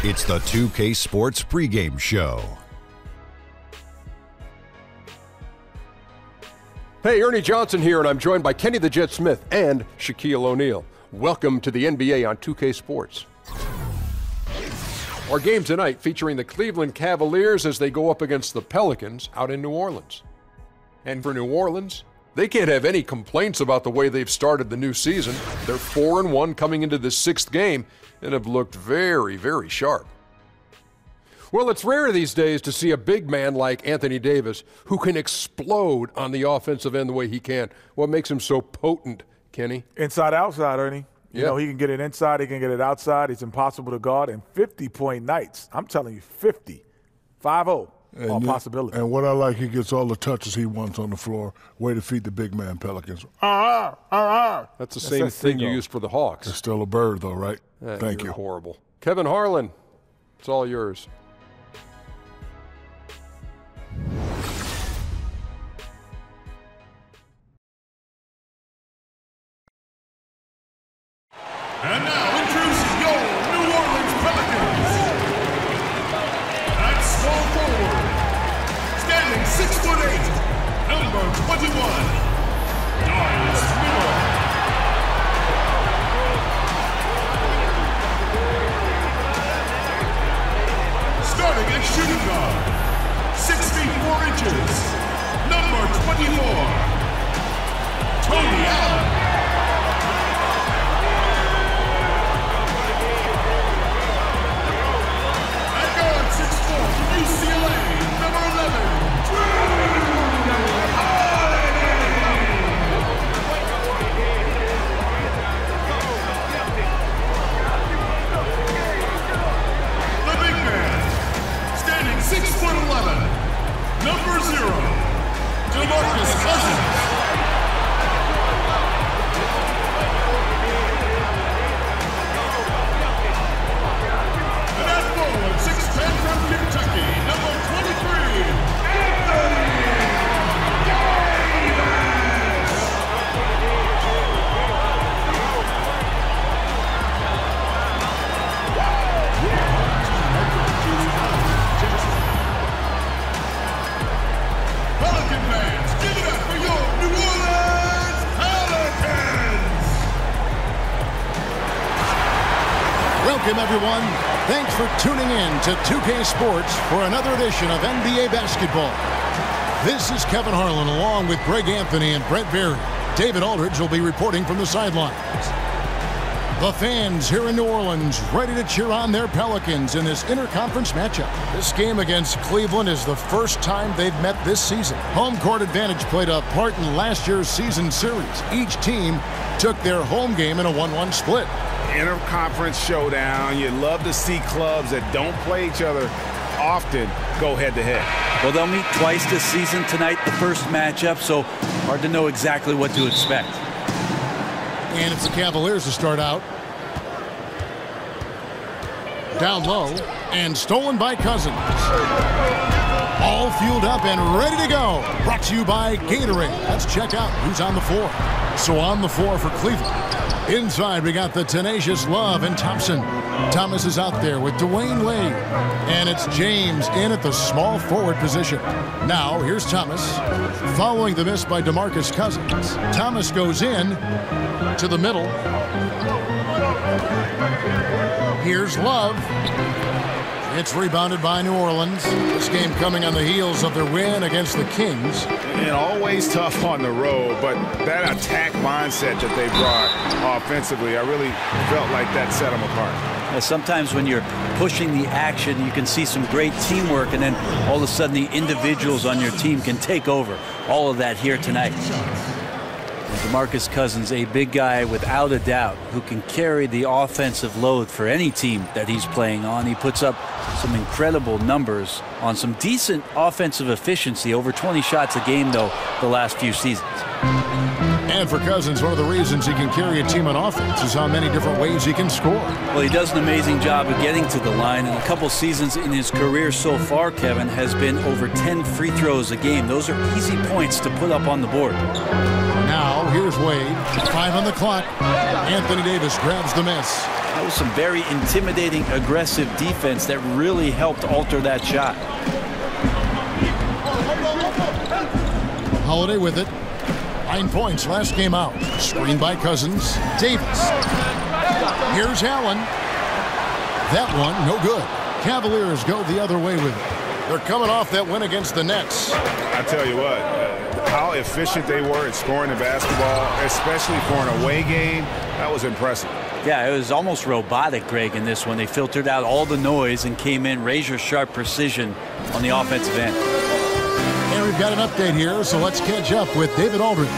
It's the 2K Sports pregame show. Hey, Ernie Johnson here, and I'm joined by Kenny the Jet Smith and Shaquille O'Neal. Welcome to the NBA on 2K Sports. Our game tonight featuring the Cleveland Cavaliers as they go up against the Pelicans out in New Orleans. And for New Orleans, they can't have any complaints about the way they've started the new season. They're 4-1 coming into the sixth game and have looked very, very sharp. Well, it's rare these days to see a big man like Anthony Davis who can explode on the offensive end the way he can. What makes him so potent, Kenny? Inside, outside, Ernie. You know, he can get it inside, he can get it outside. He's impossible to guard. And 50-point nights. I'm telling you, 50. 5-0. All possibility. And what I like, he gets all the touches he wants on the floor. Way to feed the big man Pelicans. That's the same thing you used for the Hawks. It's still a bird, though, right? Thank you. Horrible. Kevin Harlan, it's all yours. And now, introducing your New Orleans Pelicans. At small forward, standing 6'8", number 21, Darius Miller. Starting at shooting guard, 6 feet 4 inches, number 24, Tony Allen. UCLA, number 11, the big man, standing 6'11", number 0, Demarcus Cousins. And at forward, 6'10" from Kentucky, number 23, Anthony Davis. Pelican fans, give it up for your New Orleans Pelicans. Welcome, everyone. Thanks for tuning in to 2K Sports for another edition of NBA basketball. This is Kevin Harlan along with Greg Anthony and Brett Berry. David Aldridge will be reporting from the sidelines. The fans here in New Orleans ready to cheer on their Pelicans in this interconference matchup. This game against Cleveland is the first time they've met this season. Home court advantage played a part in last year's season series. Each team took their home game in a 1-1 split. Interconference showdown. You love to see clubs that don't play each other often go head-to-head. Well, they'll meet twice this season tonight, the first matchup, so hard to know exactly what to expect. And it's the Cavaliers to start out. Down low, and stolen by Cousins. All fueled up and ready to go. Brought to you by Gatorade. Let's check out who's on the floor. So on the floor for Cleveland. Inside, we got the tenacious Love and Thompson. Thomas is out there with Dwayne Wade. And it's James in at the small forward position. Now, here's Thomas. Following the miss by Demarcus Cousins. Thomas goes in to the middle. Here's Love. It's rebounded by New Orleans. This game coming on the heels of their win against the Kings. And always tough on the road, but that attack mindset that they brought offensively, I really felt like that set them apart. Sometimes when you're pushing the action, you can see some great teamwork, and then all of a sudden the individuals on your team can take over. All of that here tonight. Demarcus Cousins, a big guy without a doubt who can carry the offensive load for any team that he's playing on. He puts up some incredible numbers on some decent offensive efficiency, over 20 shots a game, though, the last few seasons. And for Cousins, one of the reasons he can carry a team on offense is how many different ways he can score. Well, he does an amazing job of getting to the line, and a couple seasons in his career so far, Kevin, has been over 10 free throws a game. Those are easy points to put up on the board. Now, here's Wade. 5 on the clock. Anthony Davis grabs the miss. That was some very intimidating, aggressive defense that really helped alter that shot. Holiday with it. 9 points last game out. Screen by Cousins. Davis. Here's Allen. That one, no good. Cavaliers go the other way with it. They're coming off that win against the Nets. I tell you what, how efficient they were at scoring the basketball, especially for an away game, that was impressive. Yeah, it was almost robotic, Greg, in this one. They filtered out all the noise and came in razor-sharp precision on the offensive end. And we've got an update here, so let's catch up with David Aldridge.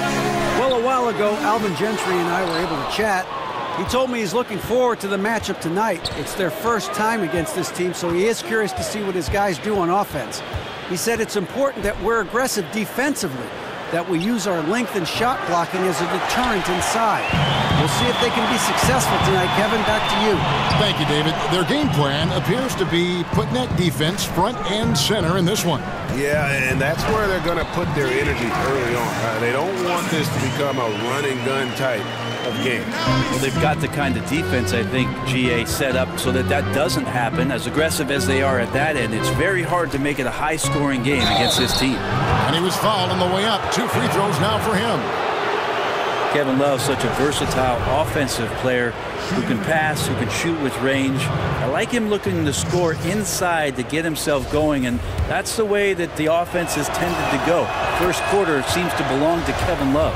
Well, a while ago, Alvin Gentry and I were able to chat. He told me he's looking forward to the matchup tonight. It's their first time against this team, so he is curious to see what his guys do on offense. He said it's important that we're aggressive defensively, that we use our length and shot blocking as a deterrent inside. We'll see if they can be successful tonight. Kevin, back to you. Thank you, David. Their game plan appears to be putting that defense front and center in this one. Yeah, and that's where they're going to put their energy early on. They don't want this to become a run-and-gun type of game. Well, they've got the kind of defense, I think, GA set up so that that doesn't happen. As aggressive as they are at that end, it's very hard to make it a high-scoring game against this team. And he was fouled on the way up. 2 free throws now for him. Kevin Love, such a versatile offensive player who can pass, who can shoot with range. I like him looking to score inside to get himself going, and that's the way that the offense has tended to go. First quarter seems to belong to Kevin Love.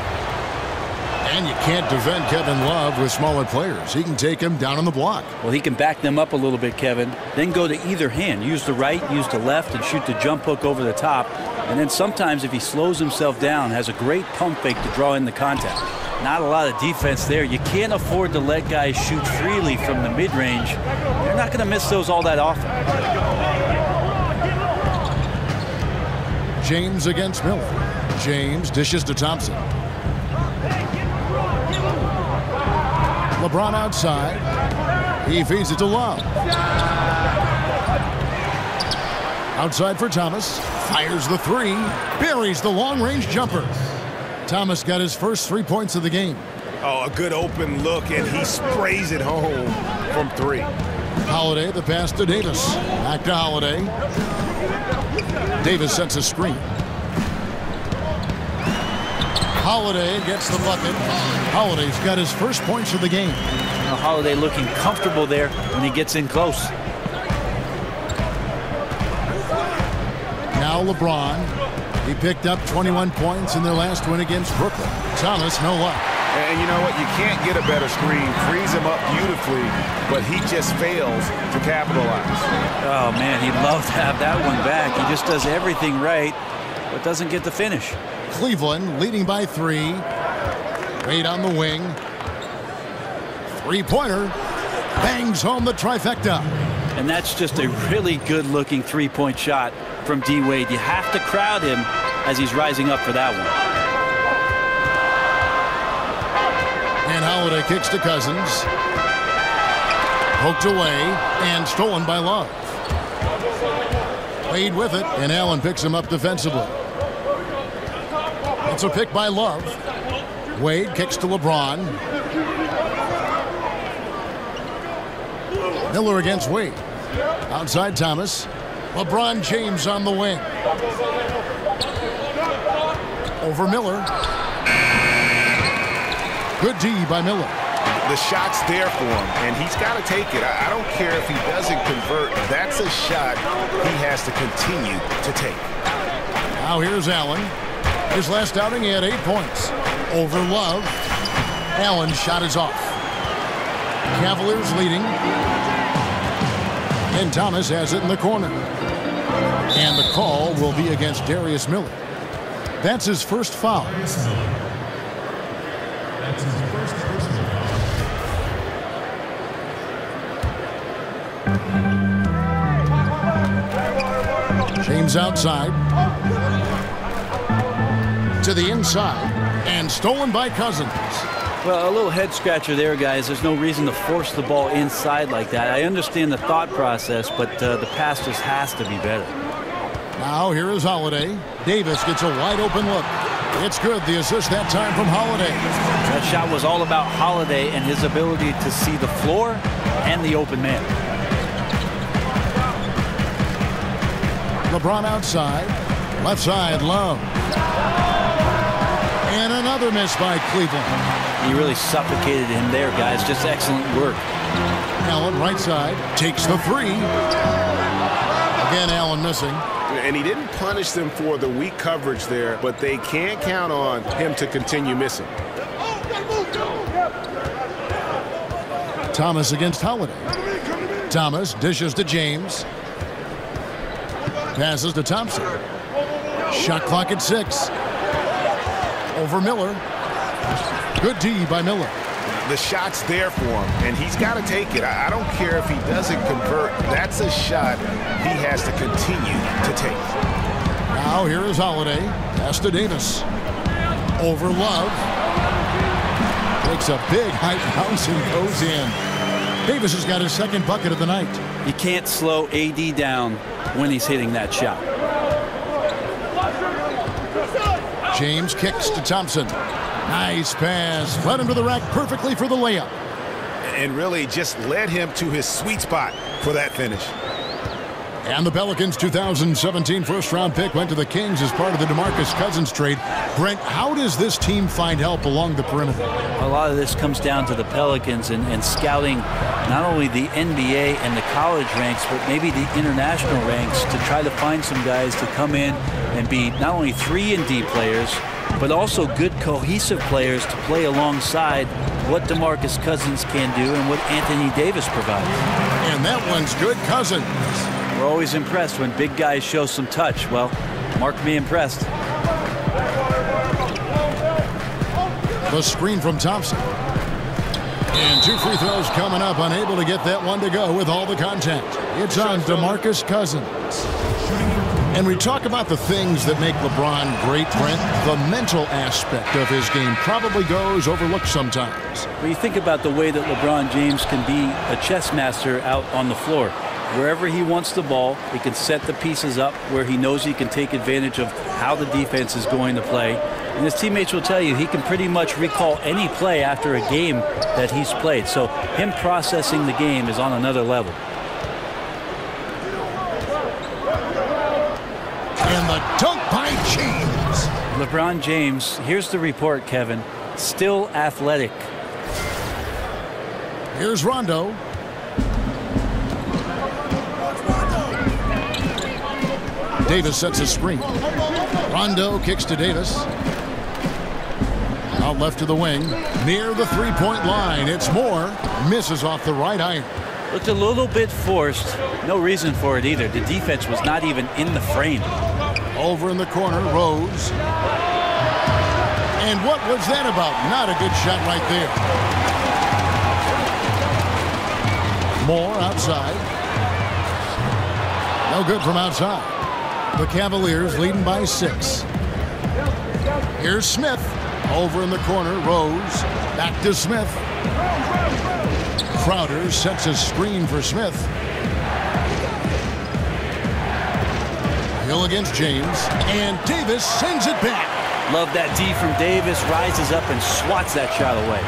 And you can't defend Kevin Love with smaller players. He can take him down on the block. Well, he can back them up a little bit, Kevin, then go to either hand. Use the right, use the left, and shoot the jump hook over the top. And then sometimes if he slows himself down, has a great pump fake to draw in the contact. Not a lot of defense there. You can't afford to let guys shoot freely from the mid-range. You're not going to miss those all that often. James against Miller. James dishes to Thompson. LeBron outside. He feeds it to Love. Outside for Thomas. Fires the three. Buries the long-range jumper. Thomas got his first 3 points of the game. Oh, a good open look, and he sprays it home from 3. Holiday, the pass to Davis. Back to Holiday. Davis sets a screen. Holiday gets the bucket. Holiday's got his first points of the game. Now Holiday looking comfortable there when he gets in close. Now LeBron. He picked up 21 points in their last win against Brooklyn. Thomas, no luck. And you know what? You can't get a better screen. Frees him up beautifully, but he just fails to capitalize. Oh, man, he'd love to have that one back. He just does everything right, but doesn't get the finish. Cleveland leading by 3. Wade on the wing. 3-pointer. Bangs home the trifecta. And that's just a really good-looking three-point shot from D. Wade. You have to crowd him as he's rising up for that one. And Holiday kicks to Cousins. Poked away and stolen by Love. Wade with it, and Allen picks him up defensively. It's a pick by Love. Wade kicks to LeBron. Miller against Wade. Outside Thomas. LeBron James on the wing. Over Miller. Good D by Miller. The shot's there for him, and he's got to take it. I don't care if he doesn't convert. That's a shot he has to continue to take. Now here's Allen. His last outing, he had 8 points. Over Love. Allen's shot is off. Cavaliers leading. And Thomas has it in the corner. And the call will be against Darius Miller. That's his first foul. James outside. To the inside. And stolen by Cousins. Well, a little head scratcher there, guys. There's no reason to force the ball inside like that. I understand the thought process, but the pass just has to be better. Now here is Holiday. Davis gets a wide open look. It's good. The assist that time from Holiday. That shot was all about Holiday and his ability to see the floor and the open man. LeBron outside. Left side, Love. And another miss by Cleveland. He really suffocated him there, guys. Just excellent work. Allen, right side, takes the three. Again, Allen missing. And he didn't punish them for the weak coverage there, but they can't count on him to continue missing. Thomas against Holiday. Thomas dishes to James. Passes to Thompson. Shot clock at 6. Over Miller. Good D by Miller. The shot's there for him, and he's got to take it. I don't care if he doesn't convert. That's a shot he has to continue to take. Now here is Holiday. Pass to Davis. Over Love. Takes a big high bounce and goes in. Davis has got his second bucket of the night. You can't slow AD down when he's hitting that shot. James kicks to Thompson. Nice pass. Led him to the rack perfectly for the layup. And really just led him to his sweet spot for that finish. And the Pelicans' 2017 first-round pick went to the Kings as part of the Demarcus Cousins trade. Brent, how does this team find help along the perimeter? A lot of this comes down to the Pelicans and scouting not only the NBA and the college ranks, but maybe the international ranks to try to find some guys to come in and be not only 3-and-D players, but also good cohesive players to play alongside what Demarcus Cousins can do and what Anthony Davis provides. And that one's good. Cousins. We're always impressed when big guys show some touch. Well, mark me impressed. The screen from Thompson. And 2 free throws coming up. Unable to get that one to go with all the contact. It's on Demarcus Cousins. And we talk about the things that make LeBron great, Brent. The mental aspect of his game probably goes overlooked sometimes. When you think about the way that LeBron James can be a chess master out on the floor. Wherever he wants the ball, he can set the pieces up where he knows he can take advantage of how the defense is going to play. And his teammates will tell you he can pretty much recall any play after a game that he's played. So him processing the game is on another level. And the dunk by James. LeBron James, here's the report, Kevin, still athletic. Here's Rondo. Davis sets a screen. Rondo kicks to Davis. Out left to the wing. Near the three-point line. It's Moore. Misses off the right iron. Looked a little bit forced. No reason for it either. The defense was not even in the frame. Over in the corner, Rose. And what was that about? Not a good shot right there. Moore outside. No good from outside. The Cavaliers leading by 6. Here's Smith. Over in the corner, Rose. Back to Smith. Crowder sets a screen for Smith. Hill against James. And Davis sends it back. Love that D from Davis. Rises up and swats that shot away.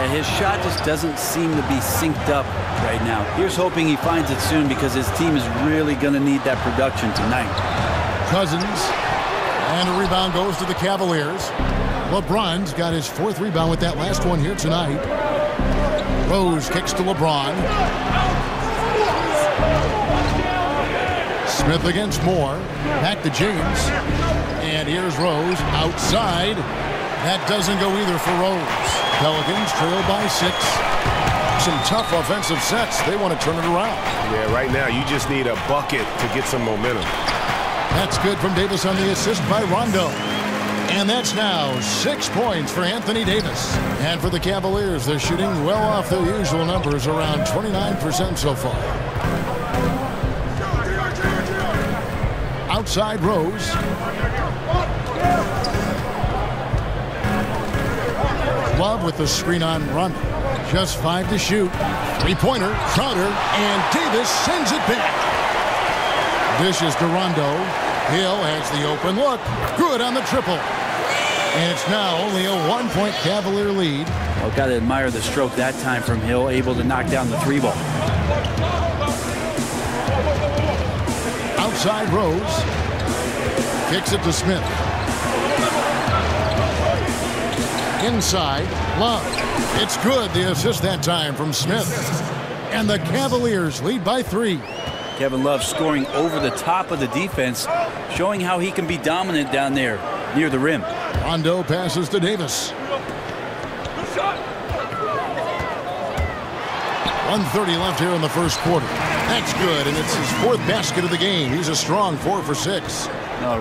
And his shot just doesn't seem to be synced up right now. Here's hoping he finds it soon because his team is really going to need that production tonight. Cousins. And a rebound goes to the Cavaliers. LeBron's got his 4th rebound with that last one here tonight. Rose kicks to LeBron. Smith against Moore. Back to James. And here's Rose outside. That doesn't go either for Rose. Pelicans trail by 6. Some tough offensive sets. They want to turn it around. Yeah, right now you just need a bucket to get some momentum. That's good from Davis on the assist by Rondo. And that's now 6 points for Anthony Davis. And for the Cavaliers, they're shooting well off their usual numbers, around 29% so far. Outside Rose. Love with the screen on Rondo. Just 5 to shoot. 3-pointer, Crowder, and Davis sends it back. Dishes to Rondo. Hill has the open look. Good on the triple. And it's now only a 1-point Cavalier lead. Well, got to admire the stroke that time from Hill, able to knock down the 3-ball. Outside Rose. Kicks it to Smith. Inside, Love. It's good. The assist that time from Smith. And the Cavaliers lead by 3. Kevin Love scoring over the top of the defense, showing how he can be dominant down there near the rim. Rondo passes to Davis. 1:30 left here in the first quarter. That's good, and it's his 4th basket of the game. He's a strong 4 for 6.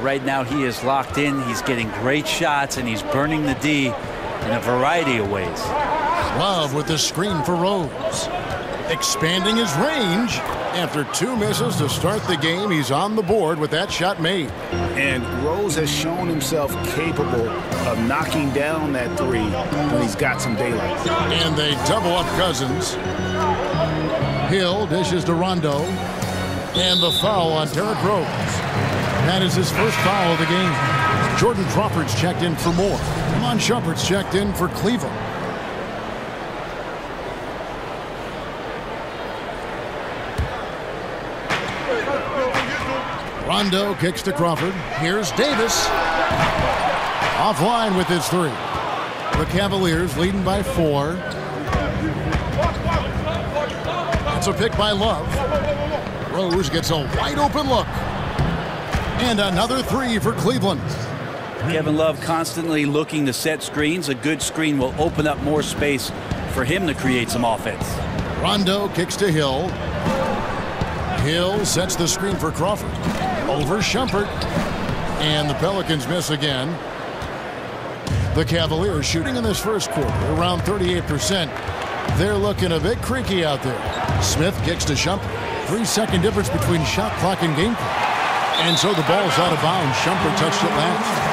Right now he is locked in. He's getting great shots, and he's burning the D in a variety of ways. Love with the screen for Rose. Expanding his range. After 2 misses to start the game, he's on the board with that shot made. And Rose has shown himself capable of knocking down that 3 when he's got some daylight. And they double up Cousins. Hill dishes to Rondo. And the foul on Derrick Rose. That is his first foul of the game. Jordan Crawford's checked in for Moore. Amon Shumpert's checked in for Cleveland. Rondo kicks to Crawford. Here's Davis. Offline with his 3. The Cavaliers leading by 4. It's a pick by Love. Rose gets a wide open look. And another 3 for Cleveland. Kevin Love constantly looking to set screens. A good screen will open up more space for him to create some offense. Rondo kicks to Hill. Hill sets the screen for Crawford. Over Shumpert. And the Pelicans miss again. The Cavaliers shooting in this first quarter around 38%. They're looking a bit creaky out there. Smith kicks to Shumpert. 3-second difference between shot clock and game clock. And so the ball's out of bounds. Shumpert touched it last.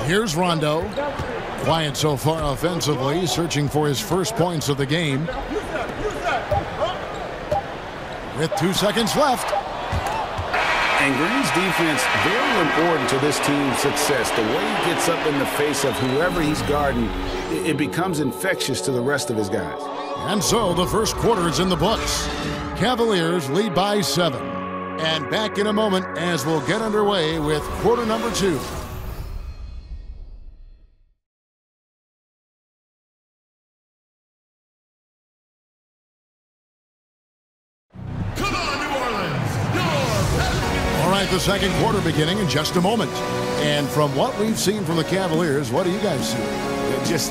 Here's Rondo. Quiet so far offensively, searching for his first points of the game. With 2 seconds left. And Green's defense, very important to this team's success. The way he gets up in the face of whoever he's guarding, it becomes infectious to the rest of his guys. And so the first quarter is in the books. Cavaliers lead by 7. And back in a moment as we'll get underway with quarter number 2. The second quarter beginning in just a moment. And from what we've seen from the Cavaliers, what do you guys see?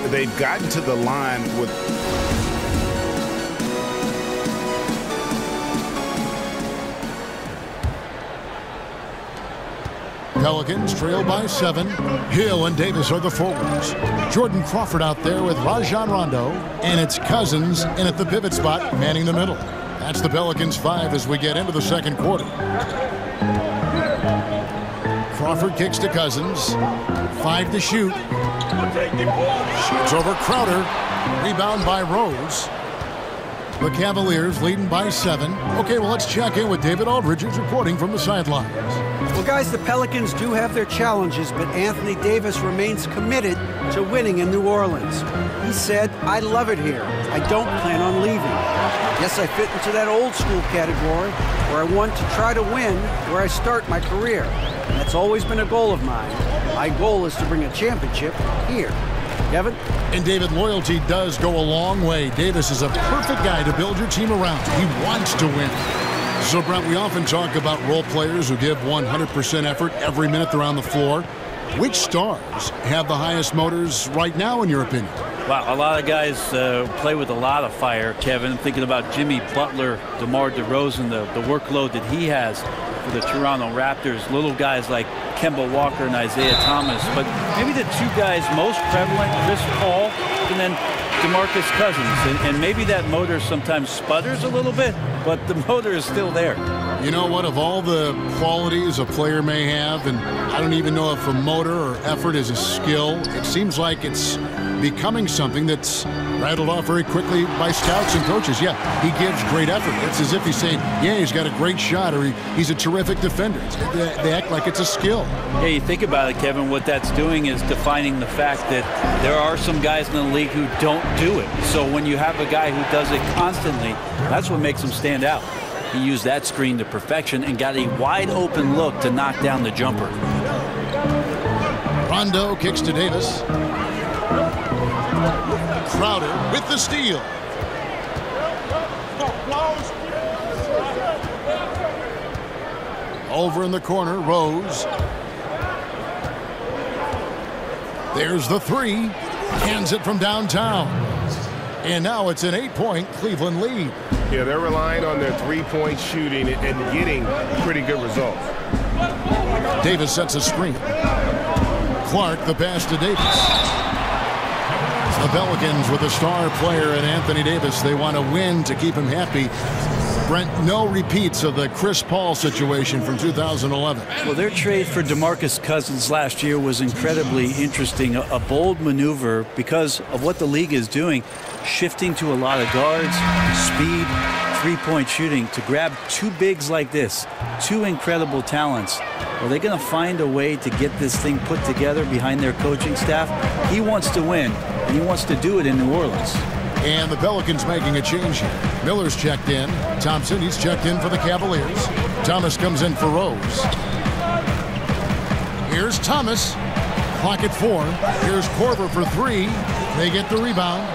They've gotten to the line with Pelicans trail by 7. Hill and Davis are the forwards. Jordan Crawford out there with Rajon Rondo. And it's Cousins in at the pivot spot, manning the middle. That's the Pelicans 5 as we get into the second quarter. Crawford kicks to Cousins. 5 to shoot. Shoots over Crowder. Rebound by Rose. The Cavaliers leading by 7. Okay, well, let's check in with David Aldridge, who's reporting from the sidelines. Well, guys, the Pelicans do have their challenges, but Anthony Davis remains committed to winning in New Orleans. He said, "I love it here. I don't plan on leaving. Yes, I fit into that old school category where I want to try to win where I start my career. And that's always been a goal of mine. My goal is to bring a championship here." Kevin? And David, loyalty does go a long way. Davis is a perfect guy to build your team around. He wants to win. So, Brent, we often talk about role players who give 100% effort every minute they're on the floor. Which stars have the highest motors right now, in your opinion? Wow, a lot of guys play with a lot of fire, Kevin. I'm thinking about Jimmy Butler, DeMar DeRozan, the workload that he has for the Toronto Raptors. Little guys like Kemba Walker and Isaiah Thomas. But maybe the 2 guys most prevalent, Chris Paul and then Demarcus Cousins. And maybe that motor sometimes sputters a little bit, but the motor is still there. You know what? Of all the qualities a player may have, and I don't even know if a motor or effort is a skill, it seems like it's becoming something that's rattled off very quickly by scouts and coaches. Yeah, he gives great effort. It's as if he's saying, yeah, he's got a great shot, or he's a terrific defender. They act like it's a skill. Yeah, you think about it, Kevin, what that's doing is defining the fact that there are some guys in the league who don't do it. So when you have a guy who does it constantly, that's what makes him stand out. He used that screen to perfection and got a wide open look to knock down the jumper. Rondo kicks to Davis. Crowder with the steal. Over in the corner, Rose. There's the three. Hands it from downtown. And now it's an 8-point Cleveland lead. Yeah, they're relying on their three-point shooting and getting pretty good results. Davis sets a screen. Clark the pass to Davis. The Pelicans with a star player in Anthony Davis. They want to win to keep him happy. Brent, no repeats of the Chris Paul situation from 2011. Well, their trade for Demarcus Cousins last year was incredibly interesting. A bold maneuver because of what the league is doing, shifting to a lot of guards, speed, three-point shooting. To grab two bigs like this, two incredible talents, are they going to find a way to get this thing put together behind their coaching staff? He wants to win, and he wants to do it in New Orleans. And the Pelicans making a change here. Miller's checked in. Thompson, he's checked in for the Cavaliers. Thomas comes in for Rose. Here's Thomas. Clock at 4. Here's Korver for 3. They get the rebound.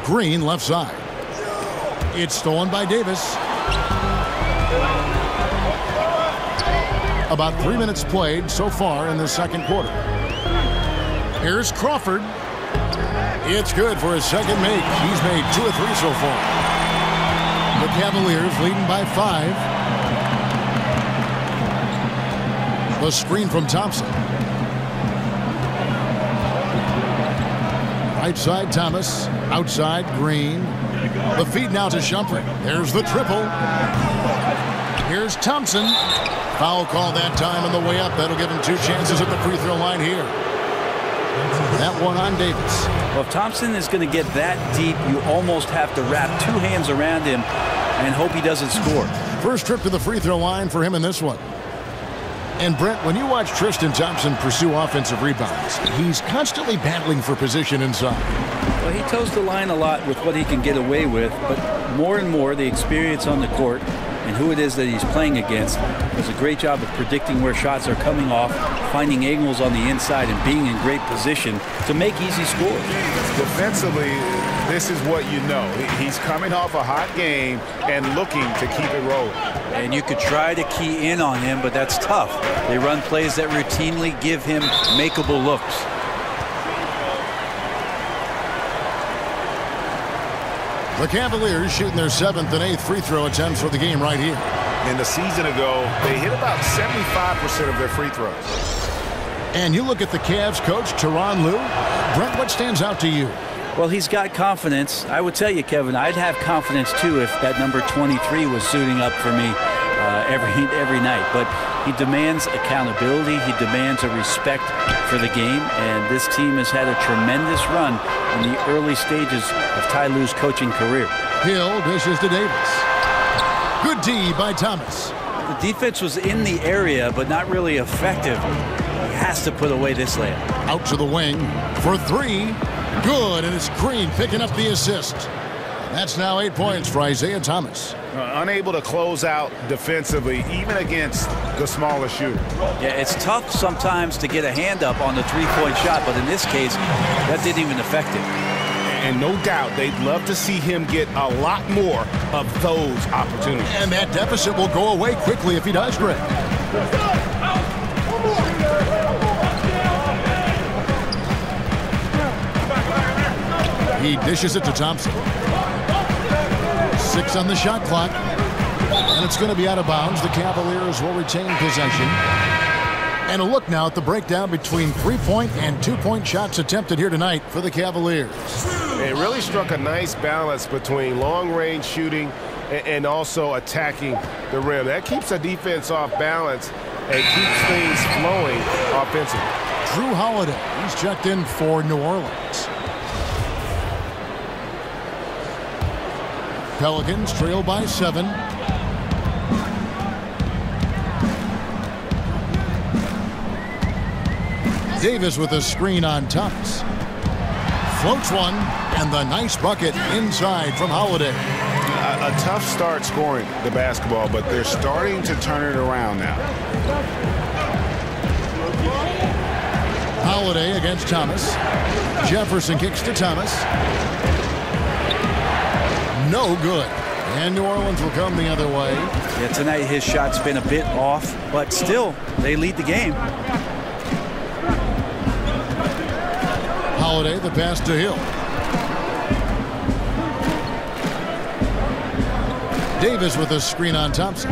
Green left side. It's stolen by Davis. About 3 minutes played so far in the second quarter. Here's Crawford. It's good for his second make. He's made 2 of 3 so far. The Cavaliers leading by 5. The screen from Thompson. Right side Thomas. Outside Green. The feed now to Shumpert. There's the triple. Here's Thompson. Foul call that time on the way up. That'll give him 2 chances at the free throw line here. That one on Davis. Well, if Thompson is going to get that deep, you almost have to wrap 2 hands around him and hope he doesn't score. First trip to the free throw line for him in this one. And Brent, when you watch Tristan Thompson pursue offensive rebounds, he's constantly battling for position inside. Well, he toes the line a lot with what he can get away with, but more and more the experience on the court and who it is that he's playing against does a great job of predicting where shots are coming off, finding angles on the inside, and being in great position to make easy scores. Defensively, this is what you know. He's coming off a hot game and looking to keep it rolling. And you could try to key in on him, but that's tough. They run plays that routinely give him makeable looks. The Cavaliers shooting their 7th and 8th free throw attempts for the game right here. And a season ago, they hit about 75% of their free throws. And you look at the Cavs coach, Tyronn Lue. Brent, what stands out to you? Well, he's got confidence. I would tell you, Kevin, I'd have confidence too if that number 23 was suiting up for me every night. But he demands accountability. He demands a respect for the game. And this team has had a tremendous run in the early stages of Ty Lue's coaching career. Hill dishes to Davis. Good D by Thomas. The defense was in the area, but not really effective. He has to put away this layup. Out to the wing for 3. Good, and it's Green picking up the assist. That's now 8 points for Isaiah Thomas. Unable to close out defensively, even against the smaller shooter. Yeah, it's tough sometimes to get a hand up on the three-point shot, but in this case, that didn't even affect it. And no doubt, they'd love to see him get a lot more of those opportunities. And that deficit will go away quickly if he does, Greg. He dishes it to Thompson. 6 on the shot clock. And it's going to be out of bounds. The Cavaliers will retain possession. And a look now at the breakdown between 3-point and 2-point shots attempted here tonight for the Cavaliers. It really struck a nice balance between long-range shooting and also attacking the rim. That keeps the defense off balance and keeps things flowing offensively. Drew Holiday. He's checked in for New Orleans. Pelicans trail by 7. Davis with a screen on Thomas. Floats one, and the nice bucket inside from Holiday. A tough start scoring the basketball, but they're starting to turn it around now. Holiday against Thomas. Jefferson kicks to Thomas. No good. And New Orleans will come the other way. Yeah, tonight his shot's been a bit off, but still, they lead the game. Holiday, the pass to Hill. Davis with a screen on Thompson.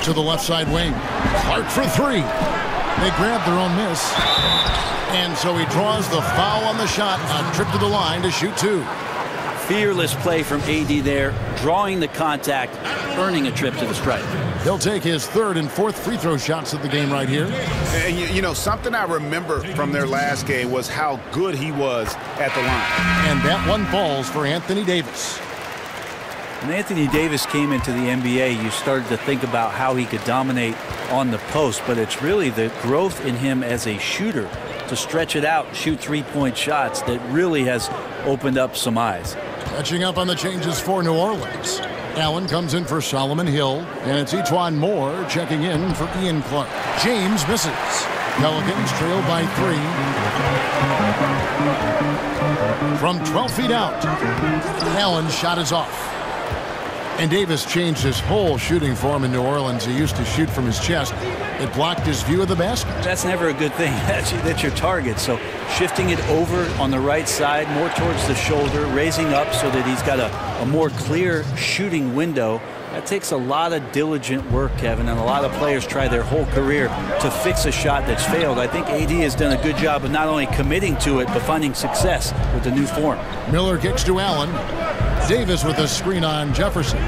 To the left side wing. Clark for 3. They grab their own miss. And so he draws the foul on the shot. A trip to the line to shoot 2. Fearless play from AD there, drawing the contact, earning a trip to the stripe. He'll take his 3rd and 4th free throw shots of the game right here. And you know, something I remember from their last game was how good he was at the line. And that one falls for Anthony Davis. When Anthony Davis came into the NBA, you started to think about how he could dominate on the post, but it's really the growth in him as a shooter to stretch it out and shoot three-point shots that really has opened up some eyes. Catching up on the changes for New Orleans. Allen comes in for Solomon Hill, and it's Etuan Moore checking in for Ian Clark. James misses. Pelicans trail by 3. From 12 feet out, Allen's shot is off. And Davis changed his whole shooting form in New Orleans. He used to shoot from his chest. It blocked his view of the basket. That's never a good thing. That's your target. So shifting it over on the right side, more towards the shoulder, raising up so that he's got a more clear shooting window. That takes a lot of diligent work, Kevin, and a lot of players try their whole career to fix a shot that's failed. I think AD has done a good job of not only committing to it, but finding success with the new form. Miller kicks to Allen. Davis with a screen on Jefferson.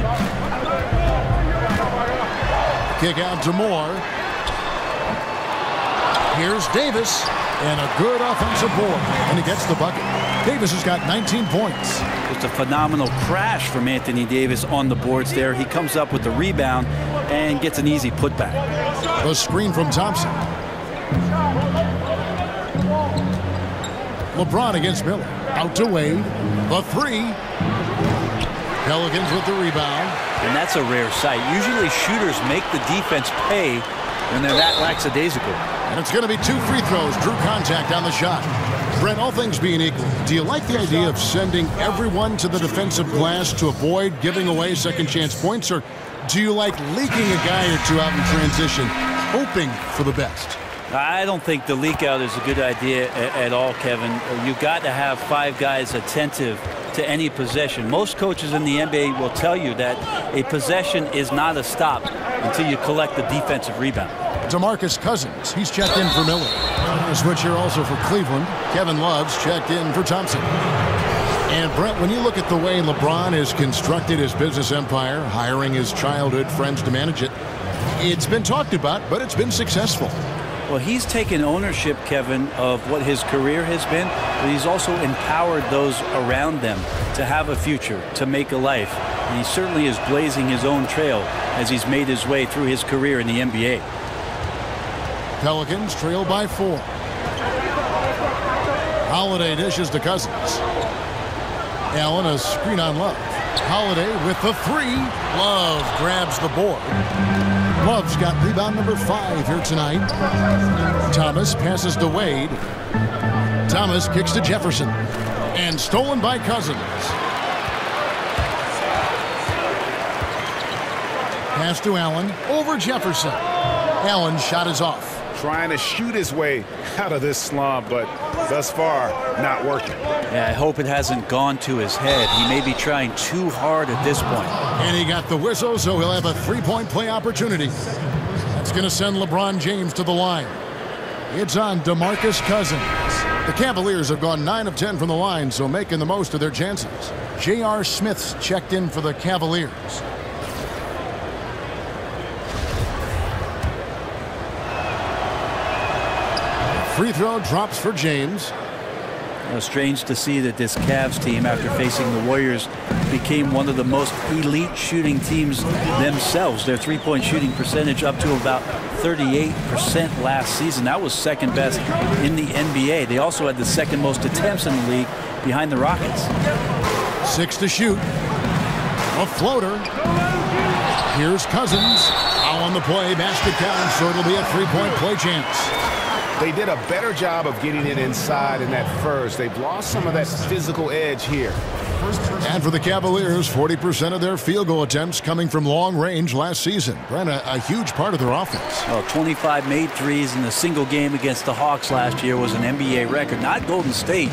Kick out to Moore. Here's Davis, and a good offensive board, and he gets the bucket. Davis has got 19 points. Just a phenomenal crash from Anthony Davis on the boards there. He comes up with the rebound and gets an easy putback. The screen from Thompson. LeBron against Miller. Out to Wade. The 3. Pelicans with the rebound. And that's a rare sight. Usually shooters make the defense pay when they're that lackadaisical. And it's going to be 2 free throws. Drew contact on the shot. Brent, all things being equal, do you like the idea of sending everyone to the defensive glass to avoid giving away second chance points? Or do you like leaking a guy or two out in transition, hoping for the best? I don't think the leak out is a good idea at all, Kevin. You've got to have 5 guys attentive to any possession. Most coaches in the NBA will tell you that a possession is not a stop until you collect the defensive rebound. Demarcus Cousins, he's checked in for Miller. A switch here also for Cleveland. Kevin Love's checked in for Thompson. And Brent, when you look at the way LeBron has constructed his business empire, hiring his childhood friends to manage it, it's been talked about, but it's been successful. Well, he's taken ownership, Kevin, of what his career has been, but he's also empowered those around them to have a future, to make a life. And he certainly is blazing his own trail as he's made his way through his career in the NBA. Pelicans trail by 4. Holiday dishes to Cousins. Allen a screen on Love. Holiday with the 3. Love grabs the board. Love's got rebound number 5 here tonight. Thomas passes to Wade. Thomas kicks to Jefferson. And stolen by Cousins. Pass to Allen over Jefferson. Allen's shot is off. Trying to shoot his way out of this slump, but thus far, not working. Yeah, I hope it hasn't gone to his head. He may be trying too hard at this point. And he got the whistle, so he'll have a 3-point play opportunity. That's going to send LeBron James to the line. It's on Demarcus Cousins. The Cavaliers have gone 9 of 10 from the line, so making the most of their chances. J.R. Smith's checked in for the Cavaliers. Free throw drops for James. Strange to see that this Cavs team, after facing the Warriors, became one of the most elite shooting teams themselves. Their three-point shooting percentage up to about 38% last season. That was second best in the NBA. They also had the second most attempts in the league behind the Rockets. 6 to shoot. A floater. Here's Cousins. Foul on the play. Basket count, so it'll be a three-point play chance. They did a better job of getting it inside in that first. They've lost some of that physical edge here. And for the Cavaliers, 40% of their field goal attempts coming from long range last season. Brent, a huge part of their offense. 25 made threes in a single game against the Hawks last year was an NBA record. Not Golden State.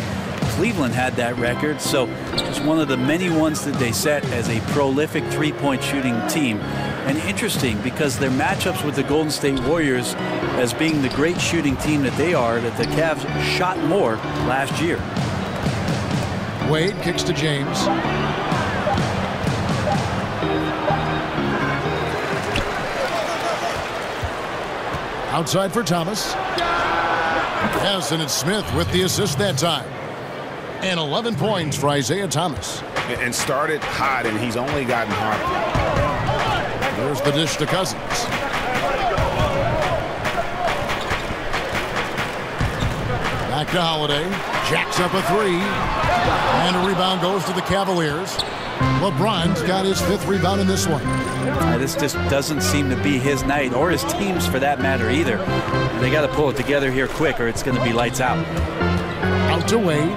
Cleveland had that record, so it's one of the many ones that they set as a prolific three-point shooting team. And interesting, because their matchups with the Golden State Warriors, as being the great shooting team that they are, that the Cavs shot more last year. Wade kicks to James. Outside for Thomas. Yes, and it's Smith with the assist that time. And 11 points for Isaiah Thomas. And started hot, and he's only gotten hotter. There's the dish to Cousins. Back to Holiday. Jacks up a three. And a rebound goes to the Cavaliers. LeBron's got his 5th rebound in this one. This just doesn't seem to be his night, or his team's for that matter either. They got to pull it together here quick, or it's going to be lights out. Out to Wade.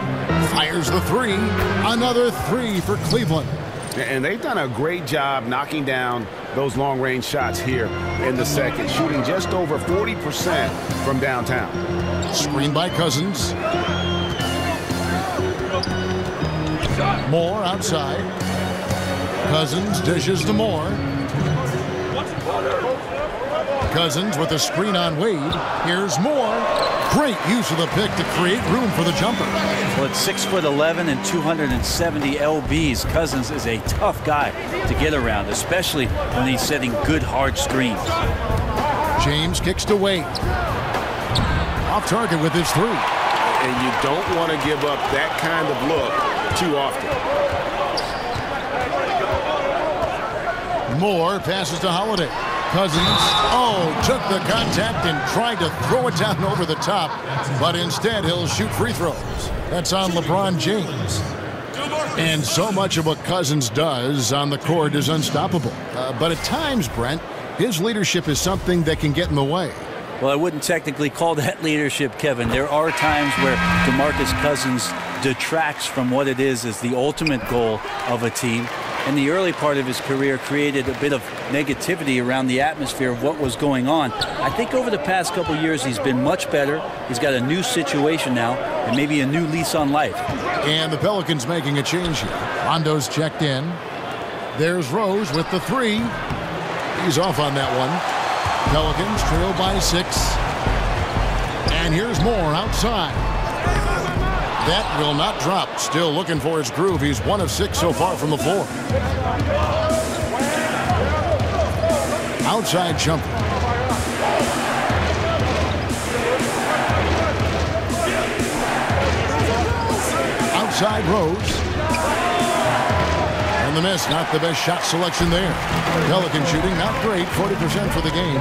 Fires the three. Another three for Cleveland. And they've done a great job knocking down those long-range shots here in the second, shooting just over 40% from downtown. Screen by Cousins. Moore outside. Cousins dishes to Moore. Cousins with a screen on Wade. Here's Moore. Great use of the pick to create room for the jumper. Well, at 6'11" and 270 lbs, Cousins is a tough guy to get around, especially when he's setting good hard screens. James kicks to Wade. Off target with his three. And you don't want to give up that kind of look too often. Moore passes to Holiday. Cousins, took the contact and tried to throw it down over the top, but instead he'll shoot free throws. That's on LeBron James. And so much of what Cousins does on the court is unstoppable. But at times, Brent, his leadership is something that can get in the way. Well, I wouldn't technically call that leadership, Kevin. There are times where Demarcus Cousins detracts from what it is the ultimate goal of a team. In the early part of his career, created a bit of negativity around the atmosphere of what was going on. I think over the past couple years, he's been much better. He's got a new situation now, and maybe a new lease on life. And the Pelicans making a change here. Rondo's checked in. There's Rose with the three. He's off on that one. Pelicans trail by 6. And here's Moore outside. That will not drop. Still looking for his groove. He's 1 of 6 so far from the floor. Outside jumper. Outside Rose. And the miss, not the best shot selection there. Pelican shooting, not great, 40% for the game.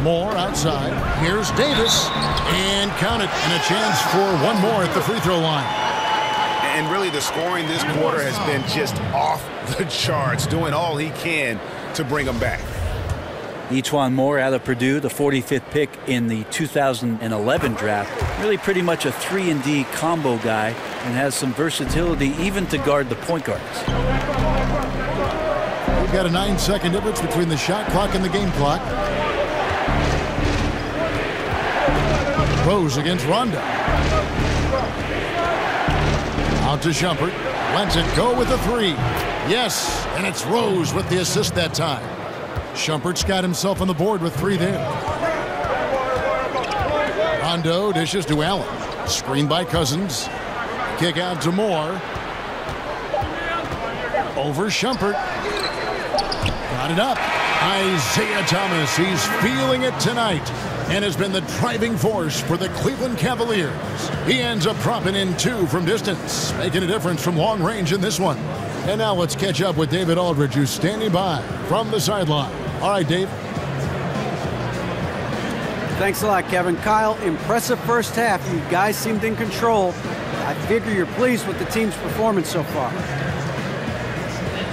Moore outside. Here's Davis. And count it. And a chance for one more at the free throw line. And really the scoring this quarter has been just off the charts, doing all he can to bring them back. E'Twaun Moore out of Purdue, the 45th pick in the 2011 draft. Really pretty much a 3-and-D combo guy and has some versatility even to guard the point guards. We've got a 9-second difference between the shot clock and the game clock. Rose against Rondo. Out to Shumpert. Lets it go with the three. Yes, and it's Rose with the assist that time. Shumpert's got himself on the board with 3 there. Rondo dishes to Allen. Screen by Cousins. Kick out to Moore. Over Shumpert. Got it up. Isaiah Thomas, he's feeling it tonight and has been the driving force for the Cleveland Cavaliers. He ends up dropping in 2 from distance, making a difference from long range in this one. And now let's catch up with David Aldridge, who's standing by from the sideline. All right, Dave. Thanks a lot, Kevin. Kyle, impressive first half. You guys seemed in control. I figure you're pleased with the team's performance so far.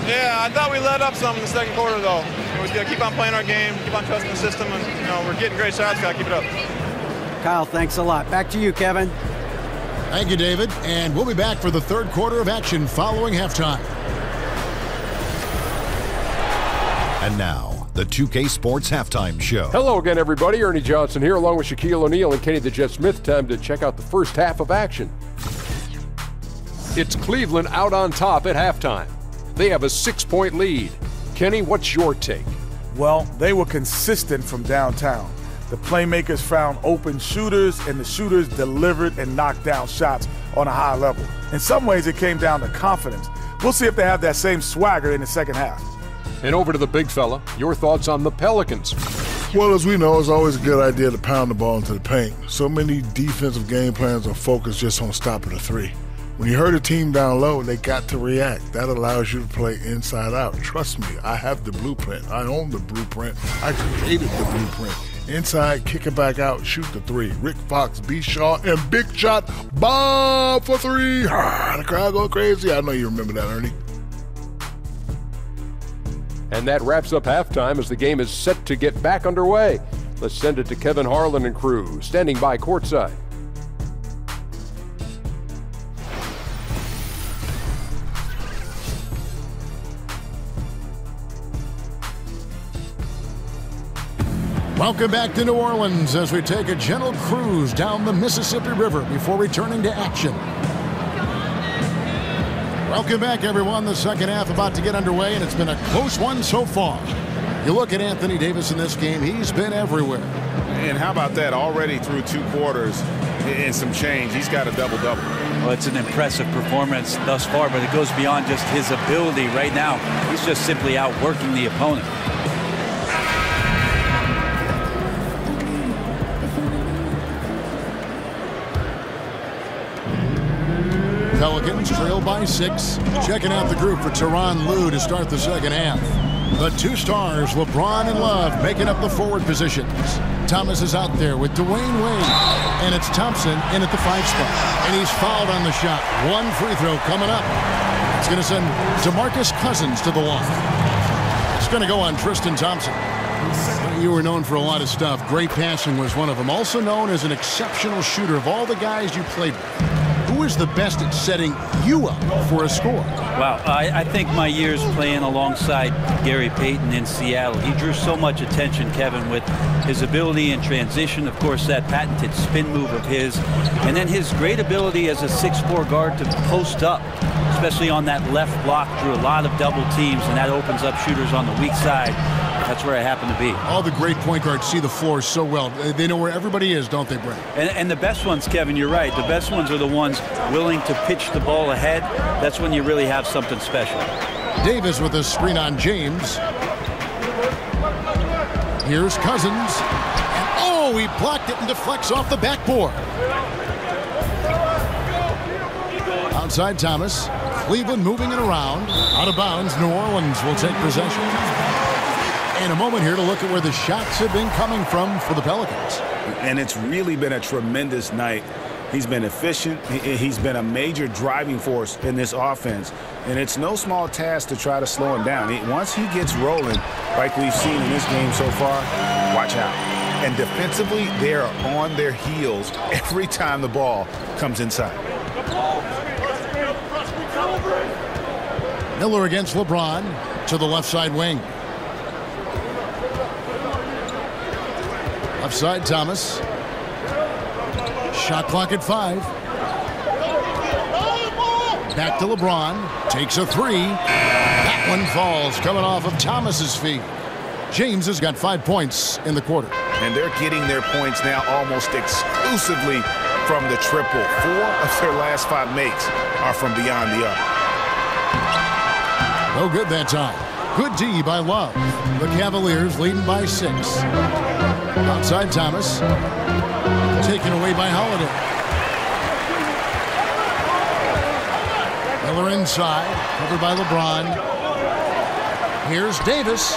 Yeah, I thought we let up some in the second quarter, though. We just got to keep on playing our game, keep on trusting the system, and we're getting great shots. Got to keep it up. Kyle, thanks a lot. Back to you, Kevin. Thank you, David. And we'll be back for the third quarter of action following halftime. And now, the 2K Sports Halftime Show. Hello again, everybody. Ernie Johnson here, along with Shaquille O'Neal and Kenny the Jet Smith. Time to check out the first half of action. It's Cleveland out on top at halftime. They have a 6-point lead. Kenny, what's your take? Well, they were consistent from downtown. The playmakers found open shooters, and the shooters delivered and knocked down shots on a high level. In some ways, it came down to confidence. We'll see if they have that same swagger in the second half. And over to the big fella, your thoughts on the Pelicans. Well, as we know, it's always a good idea to pound the ball into the paint. So many defensive game plans are focused just on stopping the 3. When you hurt a team down low, they got to react. That allows you to play inside out. Trust me, I have the blueprint. I own the blueprint. I created the blueprint. Inside, kick it back out, shoot the 3. Rick Fox, B. Shaw, and big shot, Bob for 3. The crowd go crazy. I know you remember that, Ernie. And that wraps up halftime as the game is set to get back underway. Let's send it to Kevin Harlan and crew, standing by courtside. Welcome back to New Orleans as we take a gentle cruise down the Mississippi River before returning to action. Welcome back, everyone. The second half about to get underway, and it's been a close one so far. You look at Anthony Davis in this game, he's been everywhere. And how about that? Already through 2 quarters and some change. He's got a double-double. Well, it's an impressive performance thus far, but it goes beyond just his ability right now. He's just simply outworking the opponent. Pelicans trail by 6. Checking out the group for Tyronn Lue to start the second half. The 2 stars, LeBron and Love, making up the forward positions. Thomas is out there with Dwayne Wade. And it's Thompson in at the 5 spot. And he's fouled on the shot. 1 free throw coming up. It's going to send Demarcus Cousins to the line. It's going to go on Tristan Thompson. You were known for a lot of stuff. Great passing was one of them. Also known as an exceptional shooter. Of all the guys you played with, who is the best at setting you up for a score? Wow, I think my years playing alongside Gary Payton in Seattle, he drew so much attention, Kevin, with his ability in transition, of course, that patented spin move of his, and then his great ability as a 6'4" guard to post up, especially on that left block, drew a lot of double teams, and that opens up shooters on the weak side. That's where I happen to be. All the great point guards see the floor so well. They know where everybody is, don't they, Brent? And the best ones, Kevin, you're right. The best ones are the ones willing to pitch the ball ahead. That's when you really have something special. Davis with a screen on James. Here's Cousins. And oh, he blocked it and deflects off the backboard. Outside Thomas. Cleveland moving it around. Out of bounds. New Orleans will take possession. And a moment here to look at where the shots have been coming from for the Pelicans. And it's really been a tremendous night. He's been efficient. He's been a major driving force in this offense. And it's no small task to try to slow him down. Once he gets rolling, like we've seen in this game so far, watch out. And defensively, they are on their heels every time the ball comes inside. Miller against LeBron to the left side wing. Left side, Thomas. Shot clock at 5. Back to LeBron. Takes a 3. That one falls, coming off of Thomas's feet. James has got 5 points in the quarter. And they're getting their points now almost exclusively from the triple. 4 of their last 5 makes are from beyond the arc. No good that time. Good D by Love. The Cavaliers leading by 6. Outside Thomas. Taken away by Holiday. Miller inside. Covered by LeBron. Here's Davis.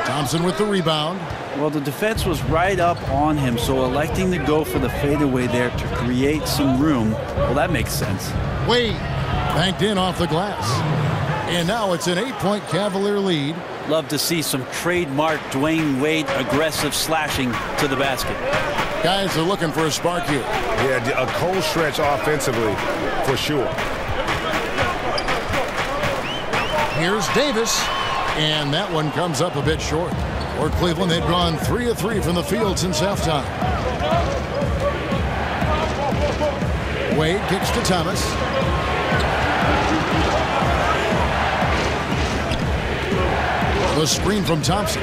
Thompson with the rebound. Well, the defense was right up on him, so electing to go for the fadeaway there to create some room, well, that makes sense. Wade banked in off the glass. And now it's an 8-point Cavalier lead. Love to see some trademark Dwayne Wade aggressive slashing to the basket. Guys are looking for a spark here. Yeah, a cold stretch offensively, for sure. Here's Davis. And that one comes up a bit short. For Cleveland, they've gone 3 of 3 from the field since halftime. Wade kicks to Thomas. The screen from Thompson.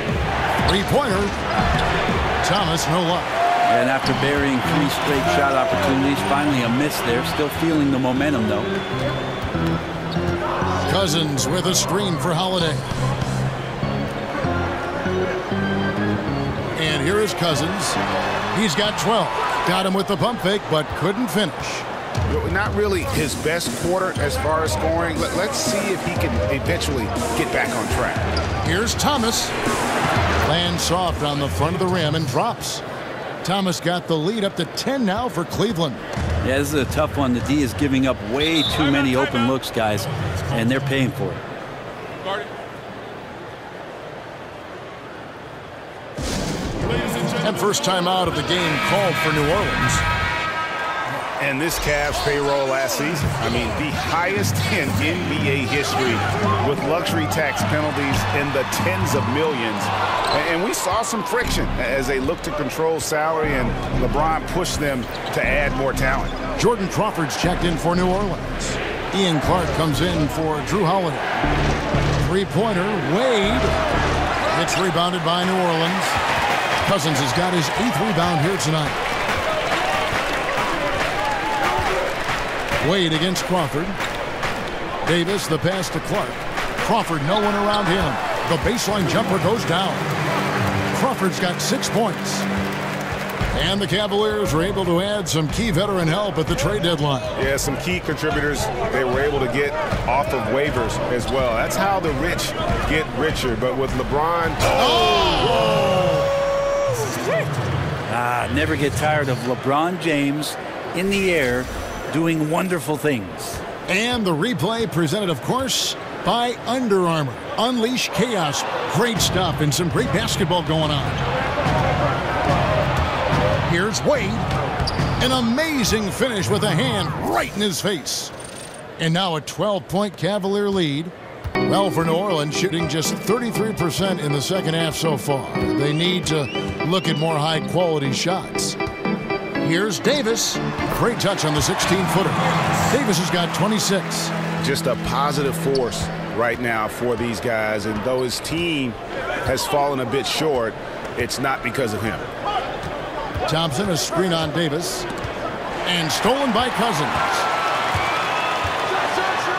Three-pointer. Thomas, no luck. And after burying 3 straight shot opportunities, finally a miss there. Still feeling the momentum, though. Cousins with a screen for Holiday. And here is Cousins. He's got 12. Got him with the pump fake, but couldn't finish. Not really his best quarter as far as scoring. Let's see if he can eventually get back on track. Here's Thomas. Lands soft on the front of the rim and drops. Thomas got the lead up to 10 now for Cleveland. Yeah, this is a tough one. The D is giving up way too many open looks, guys, and they're paying for it. And first time out of the game called for New Orleans. And this Cavs payroll last season, I mean, the highest in NBA history with luxury tax penalties in the tens of millions. And we saw some friction as they looked to control salary, and LeBron pushed them to add more talent. Jordan Crawford's checked in for New Orleans. Ian Clark comes in for Drew Holiday. Three-pointer, Wade. It's rebounded by New Orleans. Cousins has got his 8th rebound here tonight. Wade against Crawford. Davis, the pass to Clark. Crawford, no one around him. The baseline jumper goes down. Crawford's got 6 points. And the Cavaliers were able to add some key veteran help at the trade deadline. Yeah, some key contributors they were able to get off of waivers as well. That's how the rich get richer. But with LeBron... Never get tired of LeBron James in the air doing wonderful things. And the replay presented, of course, by Under Armour. Unleash chaos. Great stuff and some great basketball going on. Here's Wade. An amazing finish with a hand right in his face. And now a 12-point Cavalier lead. Well, for New Orleans, shooting just 33% in the second half so far. They need to look at more high-quality shots. Here's Davis. Great touch on the 16-footer. Davis has got 26. Just a positive force right now for these guys. And though his team has fallen a bit short, it's not because of him. Thompson, a screen on Davis. And stolen by Cousins.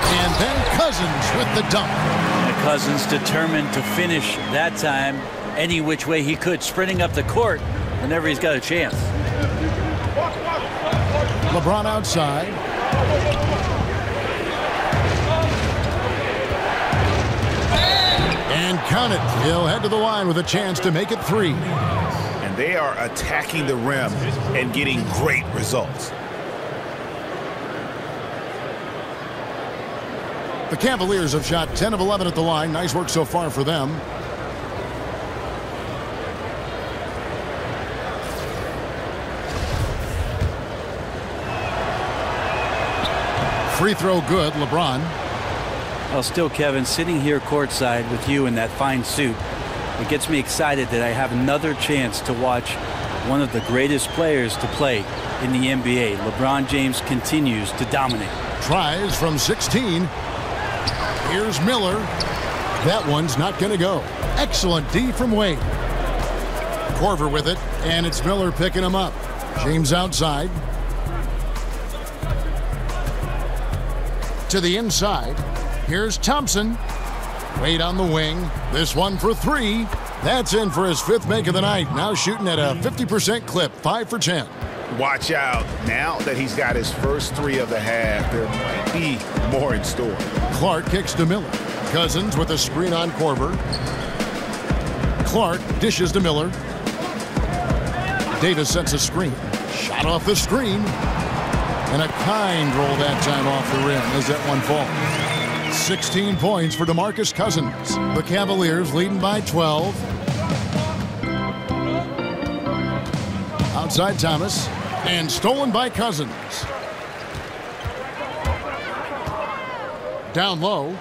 And then Cousins with the dunk. And Cousins determined to finish that time any which way he could, sprinting up the court whenever he's got a chance. LeBron outside. And count it. He'll head to the line with a chance to make it 3. And they are attacking the rim and getting great results. The Cavaliers have shot 10 of 11 at the line. Nice work so far for them. Free throw good, LeBron. Well, still, Kevin, sitting here courtside with you in that fine suit, it gets me excited that I have another chance to watch one of the greatest players to play in the NBA. LeBron James continues to dominate. Tries from 16. Here's Miller. That one's not going to go. Excellent D from Wade. Korver with it, and it's Miller picking him up. James outside. To the inside. Here's Thompson. Wade on the wing. This one for three. That's in for his 5th make of the night. Now shooting at a 50% clip, 5 for 10. Watch out. Now that he's got his first 3 of the half, there might be more in store. Clark kicks to Miller. Cousins with a screen on Korver. Clark dishes to Miller. Davis sets a screen. Shot off the screen. And a kind roll that time off the rim as that one falls. 16 points for Demarcus Cousins. The Cavaliers leading by 12. Outside Thomas. And stolen by Cousins. Down low.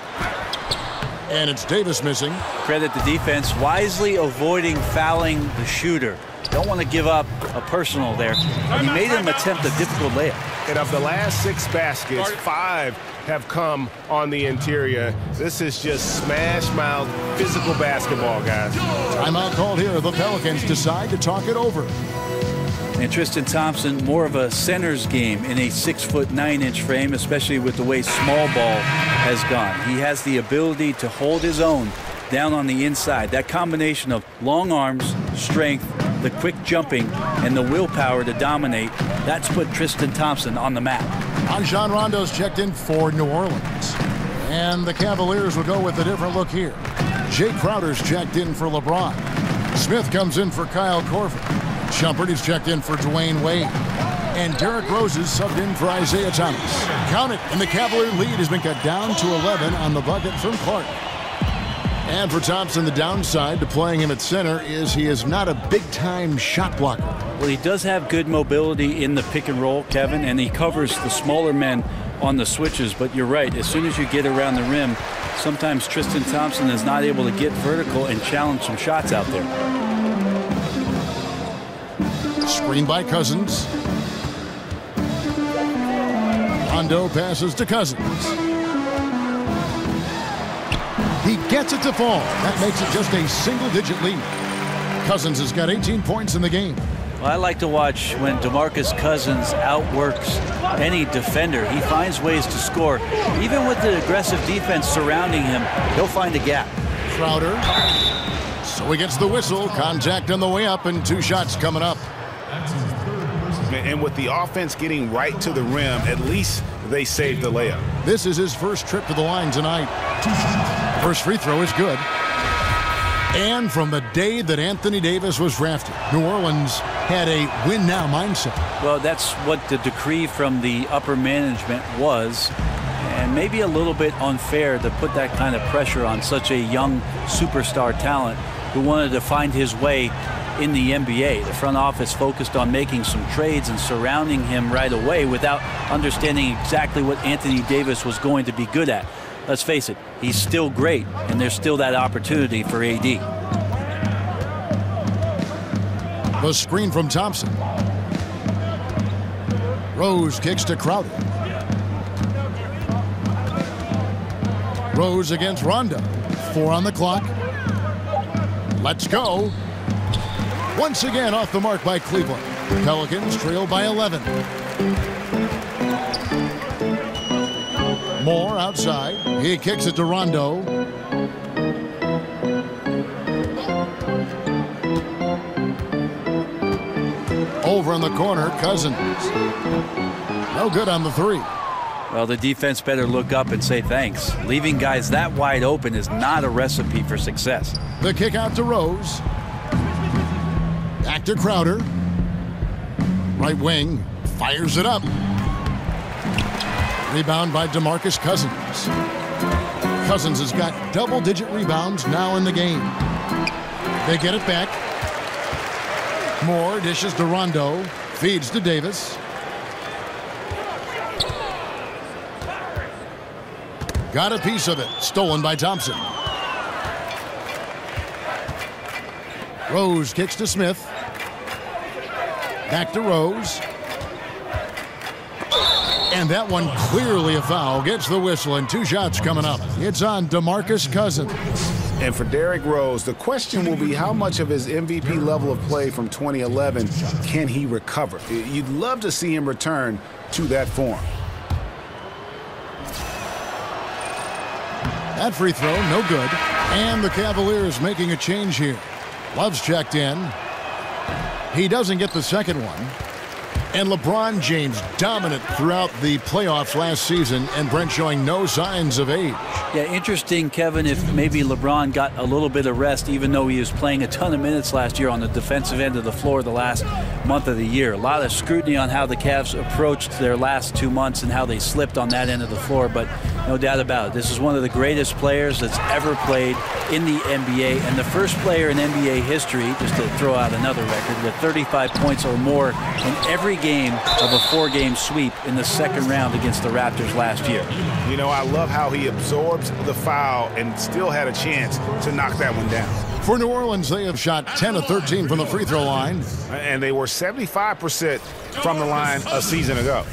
And it's Davis missing. Credit the defense, wisely avoiding fouling the shooter. Don't want to give up a personal there. And he made him attempt a difficult layup. And of the last 6 baskets, 5 have come on the interior. This is just smash mouth physical basketball, guys. Timeout called here. The Pelicans decide to talk it over. And Tristan Thompson, more of a center's game in a 6'9" frame, especially with the way small ball has gone. He has the ability to hold his own down on the inside. That combination of long arms, strength, the quick jumping, and the willpower to dominate, that's put Tristan Thompson on the map. Rajon Rondo's checked in for New Orleans. And the Cavaliers will go with a different look here. Jay Crowder's checked in for LeBron. Smith comes in for Kyle Korver. Shumpert is checked in for Dwayne Wade. And Derrick Rose is subbed in for Isaiah Thomas. Count it, and the Cavalier lead has been cut down to 11 on the bucket from Clark. And for Thompson, the downside to playing him at center is he is not a big-time shot blocker. Well, he does have good mobility in the pick and roll, Kevin, and he covers the smaller men on the switches. But you're right, as soon as you get around the rim, sometimes Tristan Thompson is not able to get vertical and challenge some shots out there. Screen by Cousins. Rondo passes to Cousins. He gets it to fall. That makes it just a single-digit lead. Cousins has got 18 points in the game. Well, I like to watch when Demarcus Cousins outworks any defender. He finds ways to score. Even with the aggressive defense surrounding him, he'll find a gap. Crowder. So he gets the whistle. Contact on the way up, and 2 shots coming up. And with the offense getting right to the rim, at least they saved the layup. This is his first trip to the line tonight. First free throw is good. And from the day that Anthony Davis was drafted, New Orleans had a win-now mindset. Well, that's what the decree from the upper management was. And maybe a little bit unfair to put that kind of pressure on such a young superstar talent who wanted to find his way in the NBA. The front office focused on making some trades and surrounding him right away without understanding exactly what Anthony Davis was going to be good at. Let's face it, he's still great, and there's still that opportunity for AD. The screen from Thompson. Rose kicks to Crowder. Rose against Rondo. 4 on the clock. Let's go. Once again off the mark by Cleveland. Pelicans trail by 11. Moore outside. He kicks it to Rondo. Over in the corner, Cousins. No good on the 3. Well, the defense better look up and say thanks. Leaving guys that wide open is not a recipe for success. The kick out to Rose. Back to Crowder. Right wing. Fires it up. Rebound by Demarcus Cousins. Cousins has got double-digit rebounds now in the game. They get it back. Moore dishes to Rondo. Feeds to Davis. Got a piece of it. Stolen by Thompson. Rose kicks to Smith. Back to Rose. And that one clearly a foul. Gets the whistle, and 2 shots coming up. It's on Demarcus Cousins. And for Derrick Rose, the question will be how much of his MVP level of play from 2011 can he recover? You'd love to see him return to that form. That free throw, no good. And the Cavaliers making a change here. Love's checked in. He doesn't get the second one. And LeBron James dominant throughout the playoffs last season, and Brent showing no signs of age. Yeah, interesting, Kevin, if maybe LeBron got a little bit of rest, even though he was playing a ton of minutes last year on the defensive end of the floor the last month of the year. A lot of scrutiny on how the Cavs approached their last 2 months and how they slipped on that end of the floor, but no doubt about it. This is one of the greatest players that's ever played in the NBA, and the first player in NBA history, just to throw out another record, with 35 points or more in every game of a 4-game sweep in the second round against the Raptors last year. You know, I love how he absorbs the foul and still had a chance to knock that one down. For New Orleans, they have shot 10 of 13 from the free throw line. And they were 75% from the line a season ago.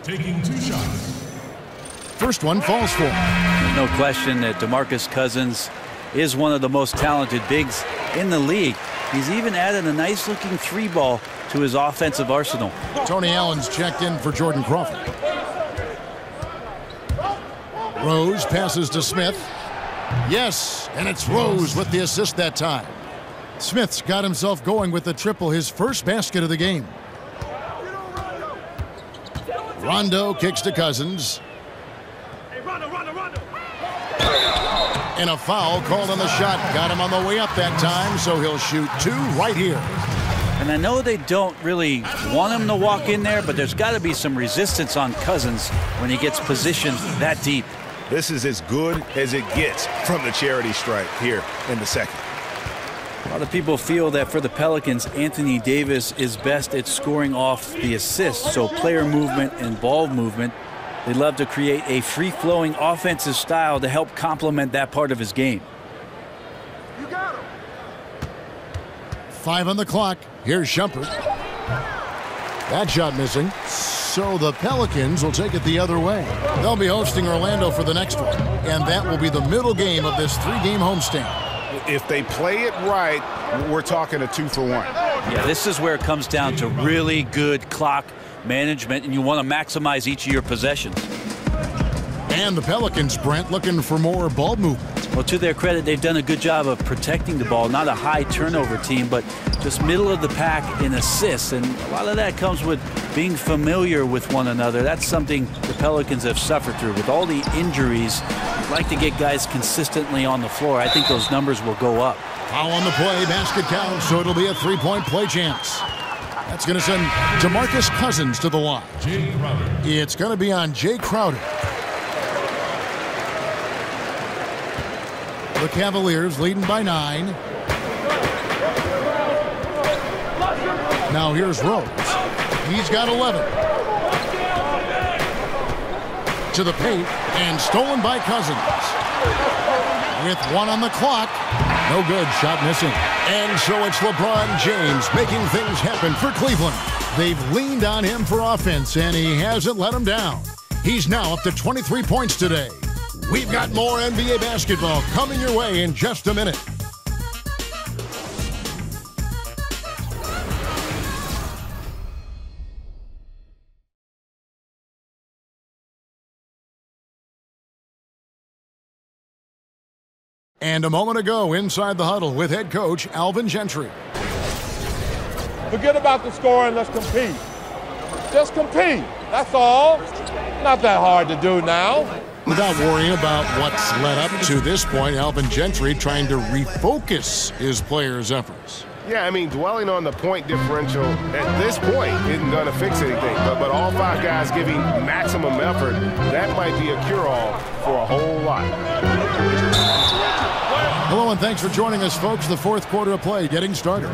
Taking 2 shots. First one falls for him. No question that Demarcus Cousins is one of the most talented bigs in the league. He's even added a nice-looking 3-ball to his offensive arsenal. Tony Allen's checked in for Jordan Crawford. Rose passes to Smith. Yes, and it's Rose with the assist that time. Smith's got himself going with the triple, his first basket of the game. Rondo kicks to Cousins. And a foul called on the shot. Got him on the way up that time, so he'll shoot 2 right here. And I know they don't really want him to walk in there, but there's got to be some resistance on Cousins when he gets positioned that deep. This is as good as it gets from the charity stripe here in the second. A lot of people feel that for the Pelicans, Anthony Davis is best at scoring off the assists, so player movement and ball movement. They love to create a free-flowing offensive style to help complement that part of his game. 5 on the clock. Here's Shumpert. That shot missing. So the Pelicans will take it the other way. They'll be hosting Orlando for the next one, and that will be the middle game of this 3-game homestand. If they play it right, we're talking a 2-for-1. Yeah, this is where it comes down to really good clock management, and you want to maximize each of your possessions. And the Pelicans, Brent, looking for more ball movement. Well, to their credit, they've done a good job of protecting the ball. Not a high turnover team, but just middle of the pack in assists. And a lot of that comes with being familiar with one another. That's something the Pelicans have suffered through. With all the injuries, you'd like to get guys consistently on the floor. I think those numbers will go up. Foul on the play, basket count, so it'll be a 3-point play chance. That's going to send Demarcus Cousins to the line. It's going to be on Jay Crowder. The Cavaliers leading by 9. Now here's Rose. He's got 11. To the paint and stolen by Cousins. With 1 on the clock. No good, shot missing. And so it's LeBron James making things happen for Cleveland. They've leaned on him for offense, and he hasn't let them down. He's now up to 23 points today. We've got more NBA basketball coming your way in just a minute. And a moment ago, inside the huddle with head coach Alvin Gentry. Forget about the score and let's compete. Just compete. That's all. Not that hard to do now. Without worrying about what's led up to this point, Alvin Gentry trying to refocus his players' efforts. Yeah, I mean, dwelling on the point differential at this point isn't going to fix anything. But all 5 guys giving maximum effort, that might be a cure-all for a whole lot. Hello and thanks for joining us, folks. The 4th quarter of play getting started.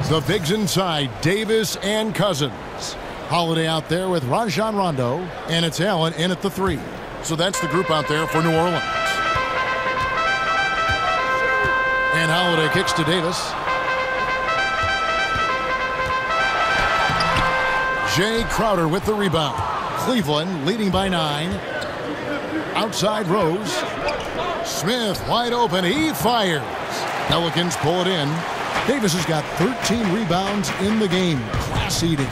The bigs inside, Davis and Cousins. Holiday out there with Rajon Rondo, and it's Allen in at the 3. So that's the group out there for New Orleans. And Holiday kicks to Davis. Jay Crowder with the rebound. Cleveland leading by 9. Outside Rose. Smith wide open. He fires. Pelicans pull it in. Davis has got 13 rebounds in the game. Class eating.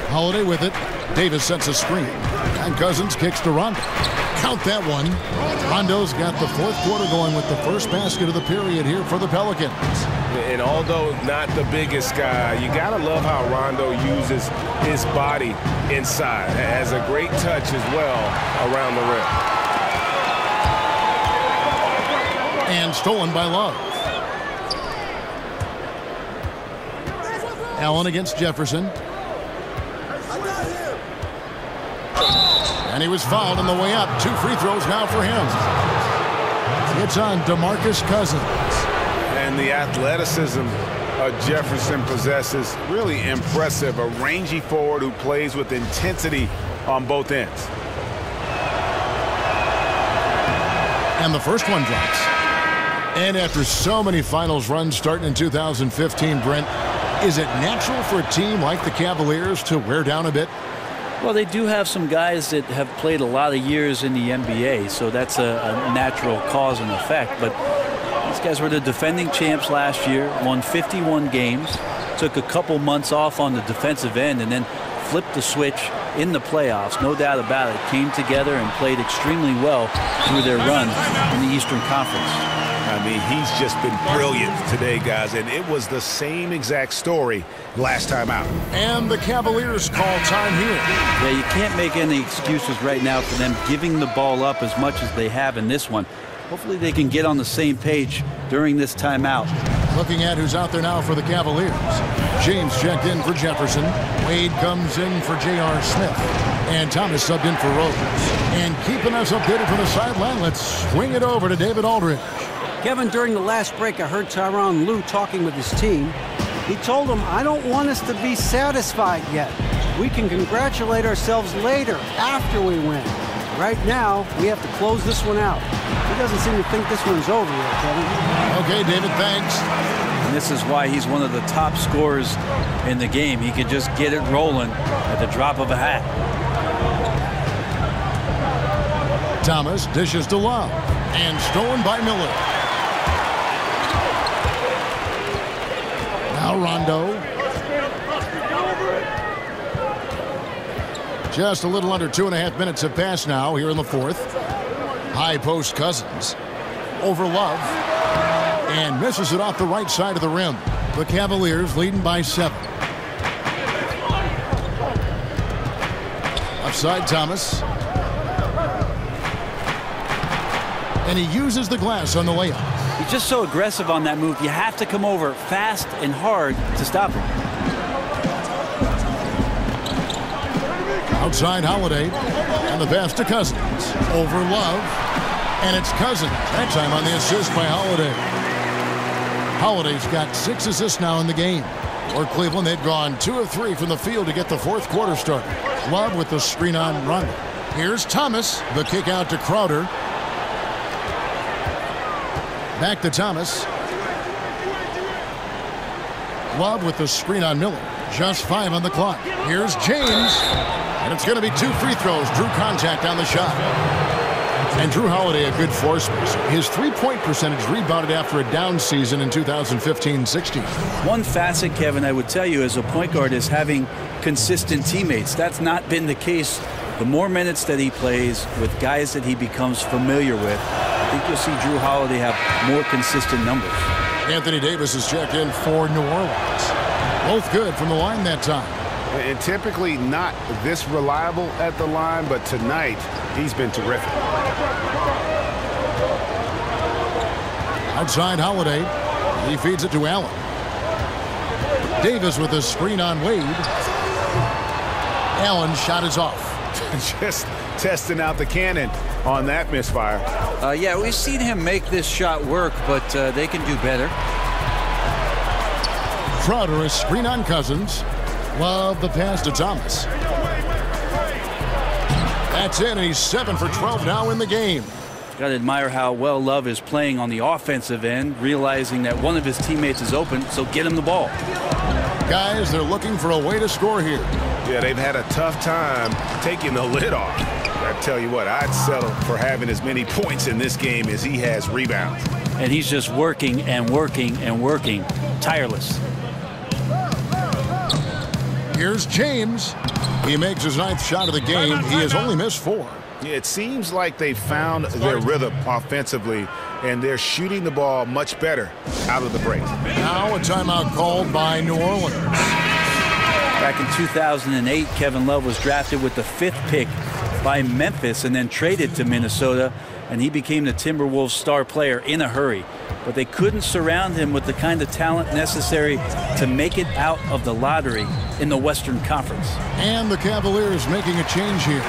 Holiday with it. Davis sets a screen. And Cousins kicks to Rondo. Count that one. Rondo's got the fourth quarter going with the first basket of the period here for the Pelicans. And although not the biggest guy, you got to love how Rondo uses his body inside. Has a great touch as well around the rim. And stolen by Love. Allen against Jefferson. And he was fouled on the way up. 2 free throws now for him. It's on Demarcus Cousins. And the athleticism Jefferson possesses, really impressive. A rangy forward who plays with intensity on both ends. And the first one drops. And after so many finals runs starting in 2015, Brent, is it natural for a team like the Cavaliers to wear down a bit? Well, they do have some guys that have played a lot of years in the NBA, so that's a natural cause and effect. But these guys were the defending champs last year, won 51 games, took a couple months off on the defensive end, and then flipped the switch in the playoffs. No doubt about it. Came together and played extremely well through their run in the Eastern Conference. I mean, he's just been brilliant today, guys, and it was the same exact story last time out. And the Cavaliers call time here. Yeah, you can't make any excuses right now for them giving the ball up as much as they have in this one. Hopefully they can get on the same page during this timeout. Looking at who's out there now for the Cavaliers. James checked in for Jefferson. Wade comes in for J.R. Smith. And Thomas subbed in for Rose. And keeping us updated from the sideline, let's swing it over to David Aldridge. Kevin, during the last break, I heard Tyronn Lue talking with his team. He told them, I don't want us to be satisfied yet. We can congratulate ourselves later, after we win. Right now, we have to close this one out. He doesn't seem to think this one's over yet, Kevin. Okay, David, thanks. And this is why he's one of the top scorers in the game. He can just get it rolling at the drop of a hat. Thomas dishes to Love. And stolen by Miller. Now Rondo. Just a little under 2.5 minutes have passed now here in the fourth. High post Cousins. Over Love. And misses it off the right side of the rim. The Cavaliers leading by 7. Upside Thomas. And he uses the glass on the layup. He's just so aggressive on that move. You have to come over fast and hard to stop him. Outside Holiday. And the pass to Cousins. Over Love. And it's Cousins. That time on the assist by Holiday. Holiday's got 6 assists now in the game. For Cleveland, they've gone 2 of 3 from the field to get the fourth quarter started. Love with the screen on Rondo. Here's Thomas. The kick out to Crowder. Back to Thomas. Love with the screen on Miller. Just 5 on the clock. Here's James. And it's going to be 2 free throws. Drew contact on the shot. And Drew Holiday, a good floor spacer. His three-point percentage rebounded after a down season in 2015-16. One facet, Kevin, I would tell you as a point guard is having consistent teammates. That's not been the case. The more minutes that he plays with guys that he becomes familiar with, I think you'll see Drew Holiday have more consistent numbers. Anthony Davis is checked in for New Orleans. Both good from the line that time. And typically not this reliable at the line, but tonight he's been terrific. Outside Holiday. He feeds it to Allen. Davis with a screen on Wade. Allen's shot is off. Just testing out the cannon on that misfire. Yeah, we've seen him make this shot work, but they can do better. Crowder, a screen on Cousins. Love the pass to Thomas. That's it, and he's 7 for 12 now in the game. Got to admire how well Love is playing on the offensive end, realizing that one of his teammates is open, so get him the ball. Guys, they're looking for a way to score here. Yeah, they've had a tough time taking the lid off. I tell you what, I'd settle for having as many points in this game as he has rebounds. And he's just working and working and working, tireless. Here's James. He makes his 9th shot of the game. He has only missed 4. Yeah, it seems like they found their rhythm offensively, and they're shooting the ball much better out of the break. Now a timeout called by New Orleans. Back in 2008, Kevin Love was drafted with the 5th pick by Memphis and then traded to Minnesota, and he became the Timberwolves star player in a hurry. But they couldn't surround him with the kind of talent necessary to make it out of the lottery in the Western Conference. And the Cavaliers making a change here.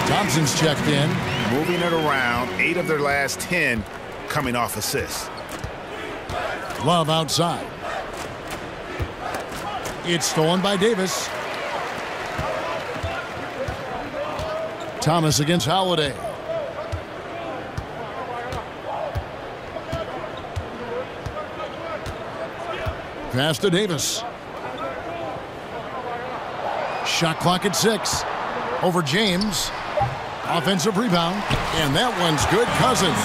Thompson's checked in. Moving it around, 8 of their last 10 coming off assists. Love outside. It's stolen by Davis. Thomas against Holiday. Pass to Davis. Shot clock at 6. Over James. Offensive rebound. And that one's good. Cousins.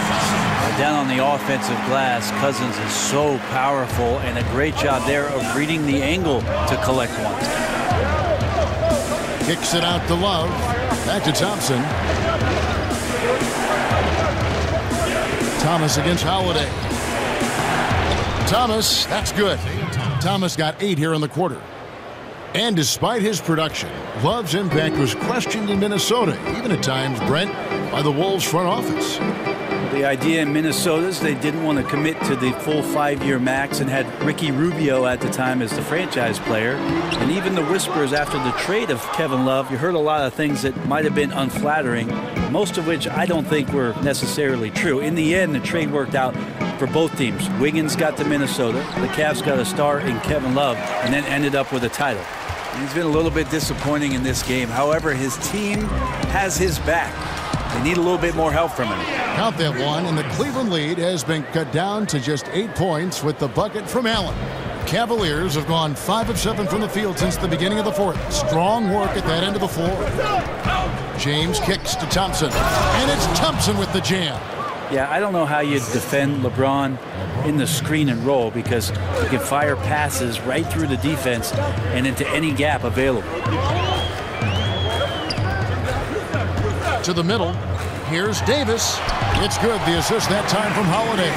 Down on the offensive glass, Cousins is so powerful, and a great job there of reading the angle to collect one. Kicks it out to Love. Back to Thompson. Thomas against Holiday. Thomas, that's good. Thomas got 8 here in the quarter. And despite his production, Love's impact was questioned in Minnesota, even at times, Brent, by the Wolves front office. The idea in Minnesota is they didn't want to commit to the full 5-year max and had Ricky Rubio at the time as the franchise player. And even the whispers after the trade of Kevin Love, you heard a lot of things that might have been unflattering, most of which I don't think were necessarily true. In the end, the trade worked out for both teams. Wiggins got to Minnesota, the Cavs got a star in Kevin Love, and then ended up with a title. He's been a little bit disappointing in this game. However, his team has his back. They need a little bit more help from him. Count that one, and the Cleveland lead has been cut down to just 8 points with the bucket from Allen. Cavaliers have gone 5 of 7 from the field since the beginning of the 4th. Strong work at that end of the floor. James kicks to Thompson, and it's Thompson with the jam. Yeah, I don't know how you defend LeBron in the screen and roll, because you can fire passes right through the defense and into any gap available. To the middle. Here's Davis. It's good. The assist that time from Holiday.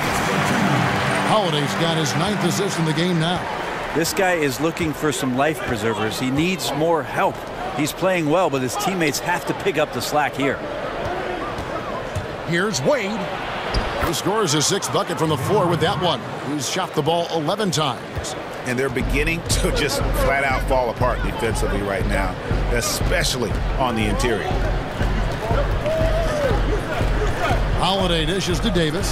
Holiday's got his 9th assist in the game now. This guy is looking for some life preservers. He needs more help. He's playing well, but his teammates have to pick up the slack here. Here's Wade. He scores his 6th bucket from the floor with that one. He's shot the ball 11 times. And they're beginning to just flat out fall apart defensively right now, especially on the interior. Holiday dishes to Davis.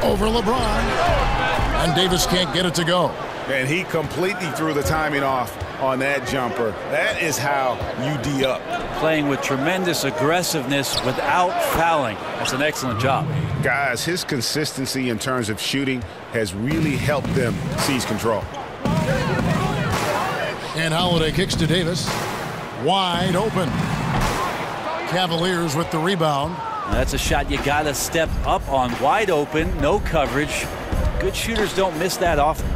Over LeBron. And Davis can't get it to go. And he completely threw the timing off on that jumper. That is how you D up. Playing with tremendous aggressiveness without fouling. That's an excellent job. Guys, his consistency in terms of shooting has really helped them seize control. And Holiday kicks to Davis. Wide open. Cavaliers with the rebound. That's a shot you got to step up on. Wide open, no coverage. Good shooters don't miss that often.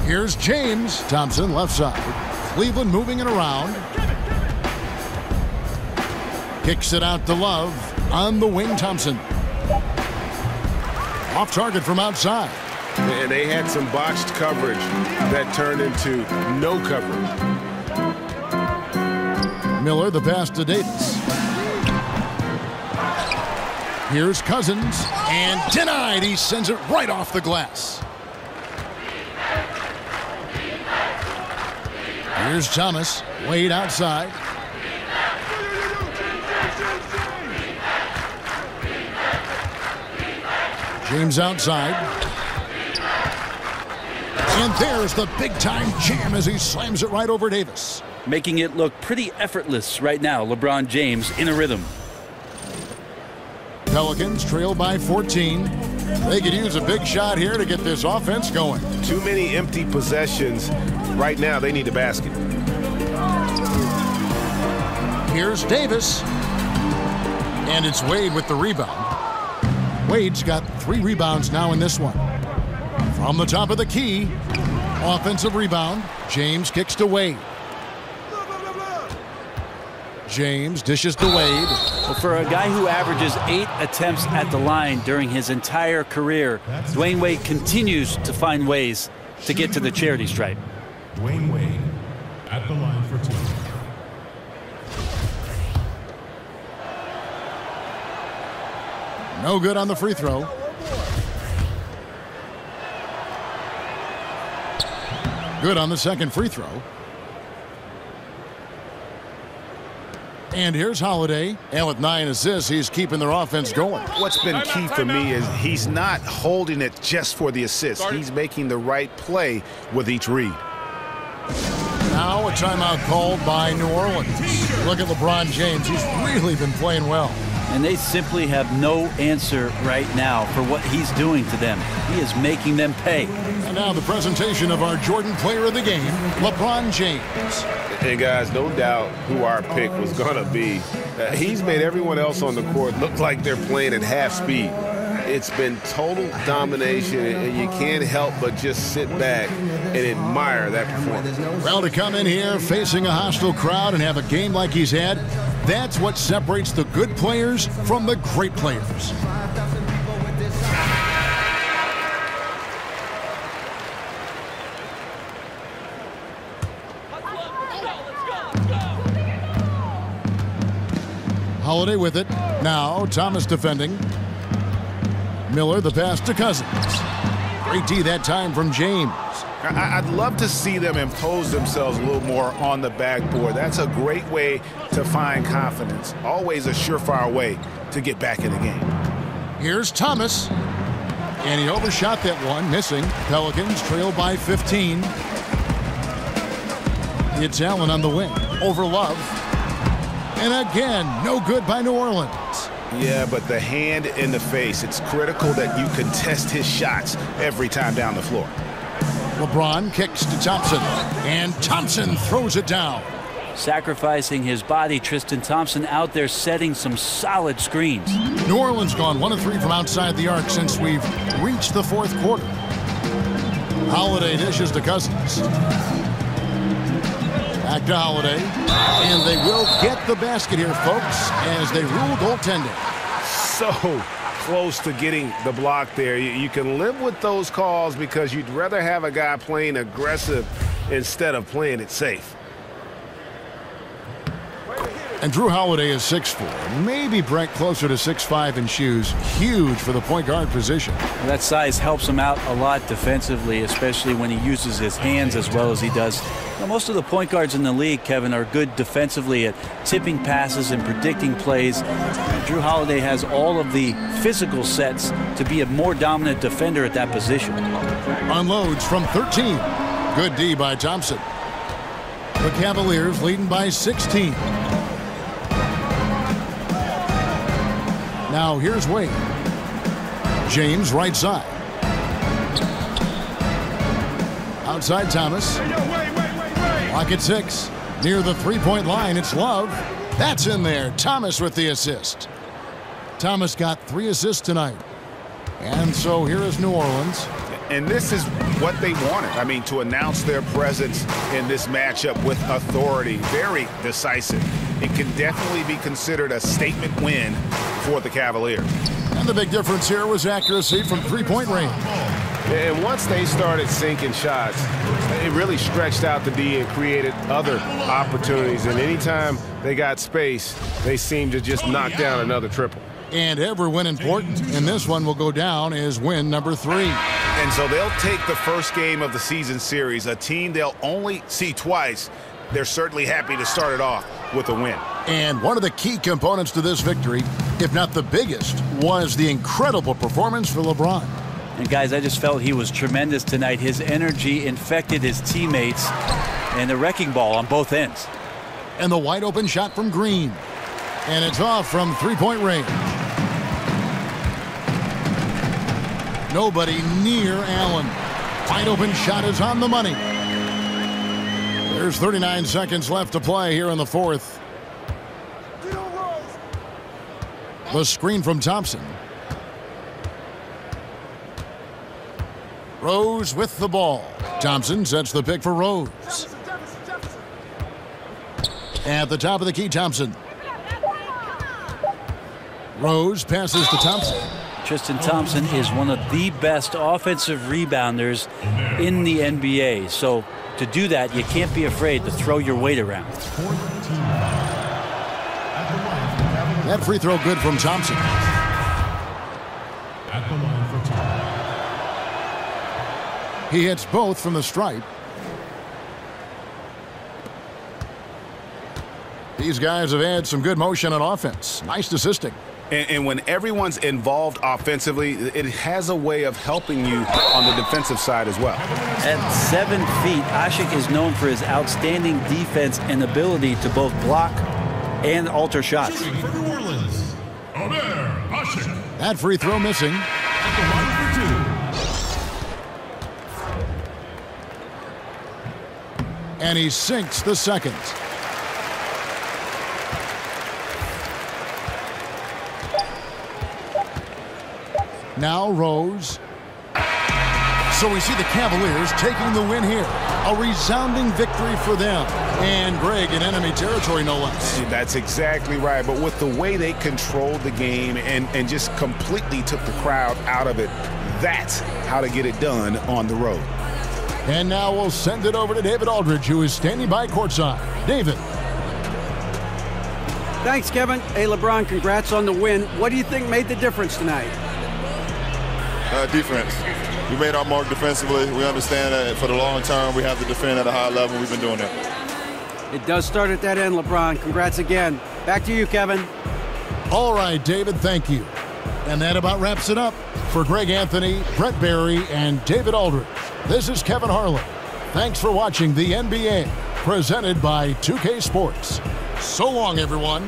Here's James. Thompson left side. Cleveland moving it around. Kicks it out to Love. On the wing, Thompson. Off target from outside. And they had some botched coverage that turned into no coverage. Miller, the pass to Davis. Here's Cousins, and denied. He sends it right off the glass. Here's Thomas. Wade outside. James outside. And there's the big-time jam as he slams it right over Davis. Making it look pretty effortless right now. LeBron James in a rhythm. Pelicans trail by 14. They could use a big shot here to get this offense going. Too many empty possessions. Right now, they need a basket. Here's Davis. And it's Wade with the rebound. Wade's got 3 rebounds now in this one. From the top of the key, Offensive rebound. James kicks to Wade. James dishes to Wade. Well, for a guy who averages 8 attempts at the line during his entire career, Dwayne Wade continues to find ways to get to the charity stripe. Dwayne Wade at the line for 2. No good on the free throw. Good on the second free throw. And here's Holiday. And with 9 assists, he's keeping their offense going. What's been key for me is he's not holding it just for the assist. He's making the right play with each read. Now a timeout called by New Orleans. Look at LeBron James. He's really been playing well. And they simply have no answer right now for what he's doing to them. He is making them pay. And now the presentation of our Jordan Player of the Game, LeBron James. And guys, no doubt who our pick was going to be. He's made everyone else on the court look like they're playing at half speed. It's been total domination, and you can't help but just sit back and admire that performance. Well, to come in here facing a hostile crowd and have a game like he's had, that's what separates the good players from the great players. Holiday with it. Now Thomas defending. Miller the pass to Cousins. Great D that time from James. I'd love to see them impose themselves a little more on the backboard. That's a great way to find confidence. Always a surefire way to get back in the game. Here's Thomas. And he overshot that one, missing. Pelicans trail by 15. It's Allen on the wing. Over Love. And again, no good by New Orleans. Yeah, but the hand in the face, it's critical that you contest his shots every time down the floor. LeBron kicks to Thompson, and Thompson throws it down. Sacrificing his body, Tristan Thompson out there setting some solid screens. New Orleans gone 1 of 3 from outside the arc since we've reached the fourth quarter. Holiday dishes to Cousins. Back to Holiday, and they will get the basket here, folks, as they rule goaltending. So close to getting the block there. You can live with those calls because you'd rather have a guy playing aggressive instead of playing it safe. And Drew Holiday is 6'4", maybe Brent closer to 6'5" in shoes. Huge for the point guard position. That size helps him out a lot defensively, especially when he uses his hands as well as he does. Now, most of the point guards in the league, Kevin, are good defensively at tipping passes and predicting plays. Drew Holiday has all of the physical sets to be a more dominant defender at that position. Unloads from 13. Good D by Thompson. The Cavaliers leading by 16. Now here's Wade. James right side. Outside Thomas. Lock at 6. Near the three-point line, it's Love. That's in there. Thomas with the assist. Thomas got 3 assists tonight. And so here is New Orleans. And this is what they wanted. I mean, to announce their presence in this matchup with authority. Very decisive. It can definitely be considered a statement win for the Cavaliers. And the big difference here was accuracy from three-point range. And once they started sinking shots, it really stretched out the D and created other opportunities. And anytime they got space, they seemed to just knock down another triple. And every win important, and this one will go down as win number 3. And so they'll take the first game of the season series, a team they'll only see twice. They're certainly happy to start it off with a win. And one of the key components to this victory, if not the biggest, was the incredible performance for LeBron. And guys, I just felt he was tremendous tonight. His energy infected his teammates, and the wrecking ball on both ends. And the wide open shot from Green. And it's off from three-point range. Nobody near Allen. Wide open shot is on the money. There's 39 seconds left to play here in the fourth. The screen from Thompson. Rose with the ball. Thompson sets the pick for Rose. At the top of the key, Thompson. Rose passes to Thompson. Tristan Thompson is one of the best offensive rebounders in the NBA. So to do that, you can't be afraid to throw your weight around. That free throw good from Thompson. He hits both from the stripe. These guys have had some good motion on offense. Nice assisting. And when everyone's involved offensively, it has a way of helping you on the defensive side as well. At 7 feet, Asik is known for his outstanding defense and ability to both block and alter shots. That free throw missing. And he sinks the second. Now Rose. So we see the Cavaliers taking the win here. A resounding victory for them. And Greg in enemy territory, no less. That's exactly right. But with the way they controlled the game and just completely took the crowd out of it, that's how to get it done on the road. And now we'll send it over to David Aldridge, who is standing by courtside. David. Thanks, Kevin. Hey, LeBron, congrats on the win. What do you think made the difference tonight? Defense. We made our mark defensively. We understand that for the long term, we have to defend at a high level. We've been doing that. It does start at that end, LeBron. Congrats again. Back to you, Kevin. All right, David, thank you. And that about wraps it up. For Greg Anthony, Brett Barry, and David Aldridge, this is Kevin Harlan. Thanks for watching the NBA, presented by 2K Sports. So long, everyone.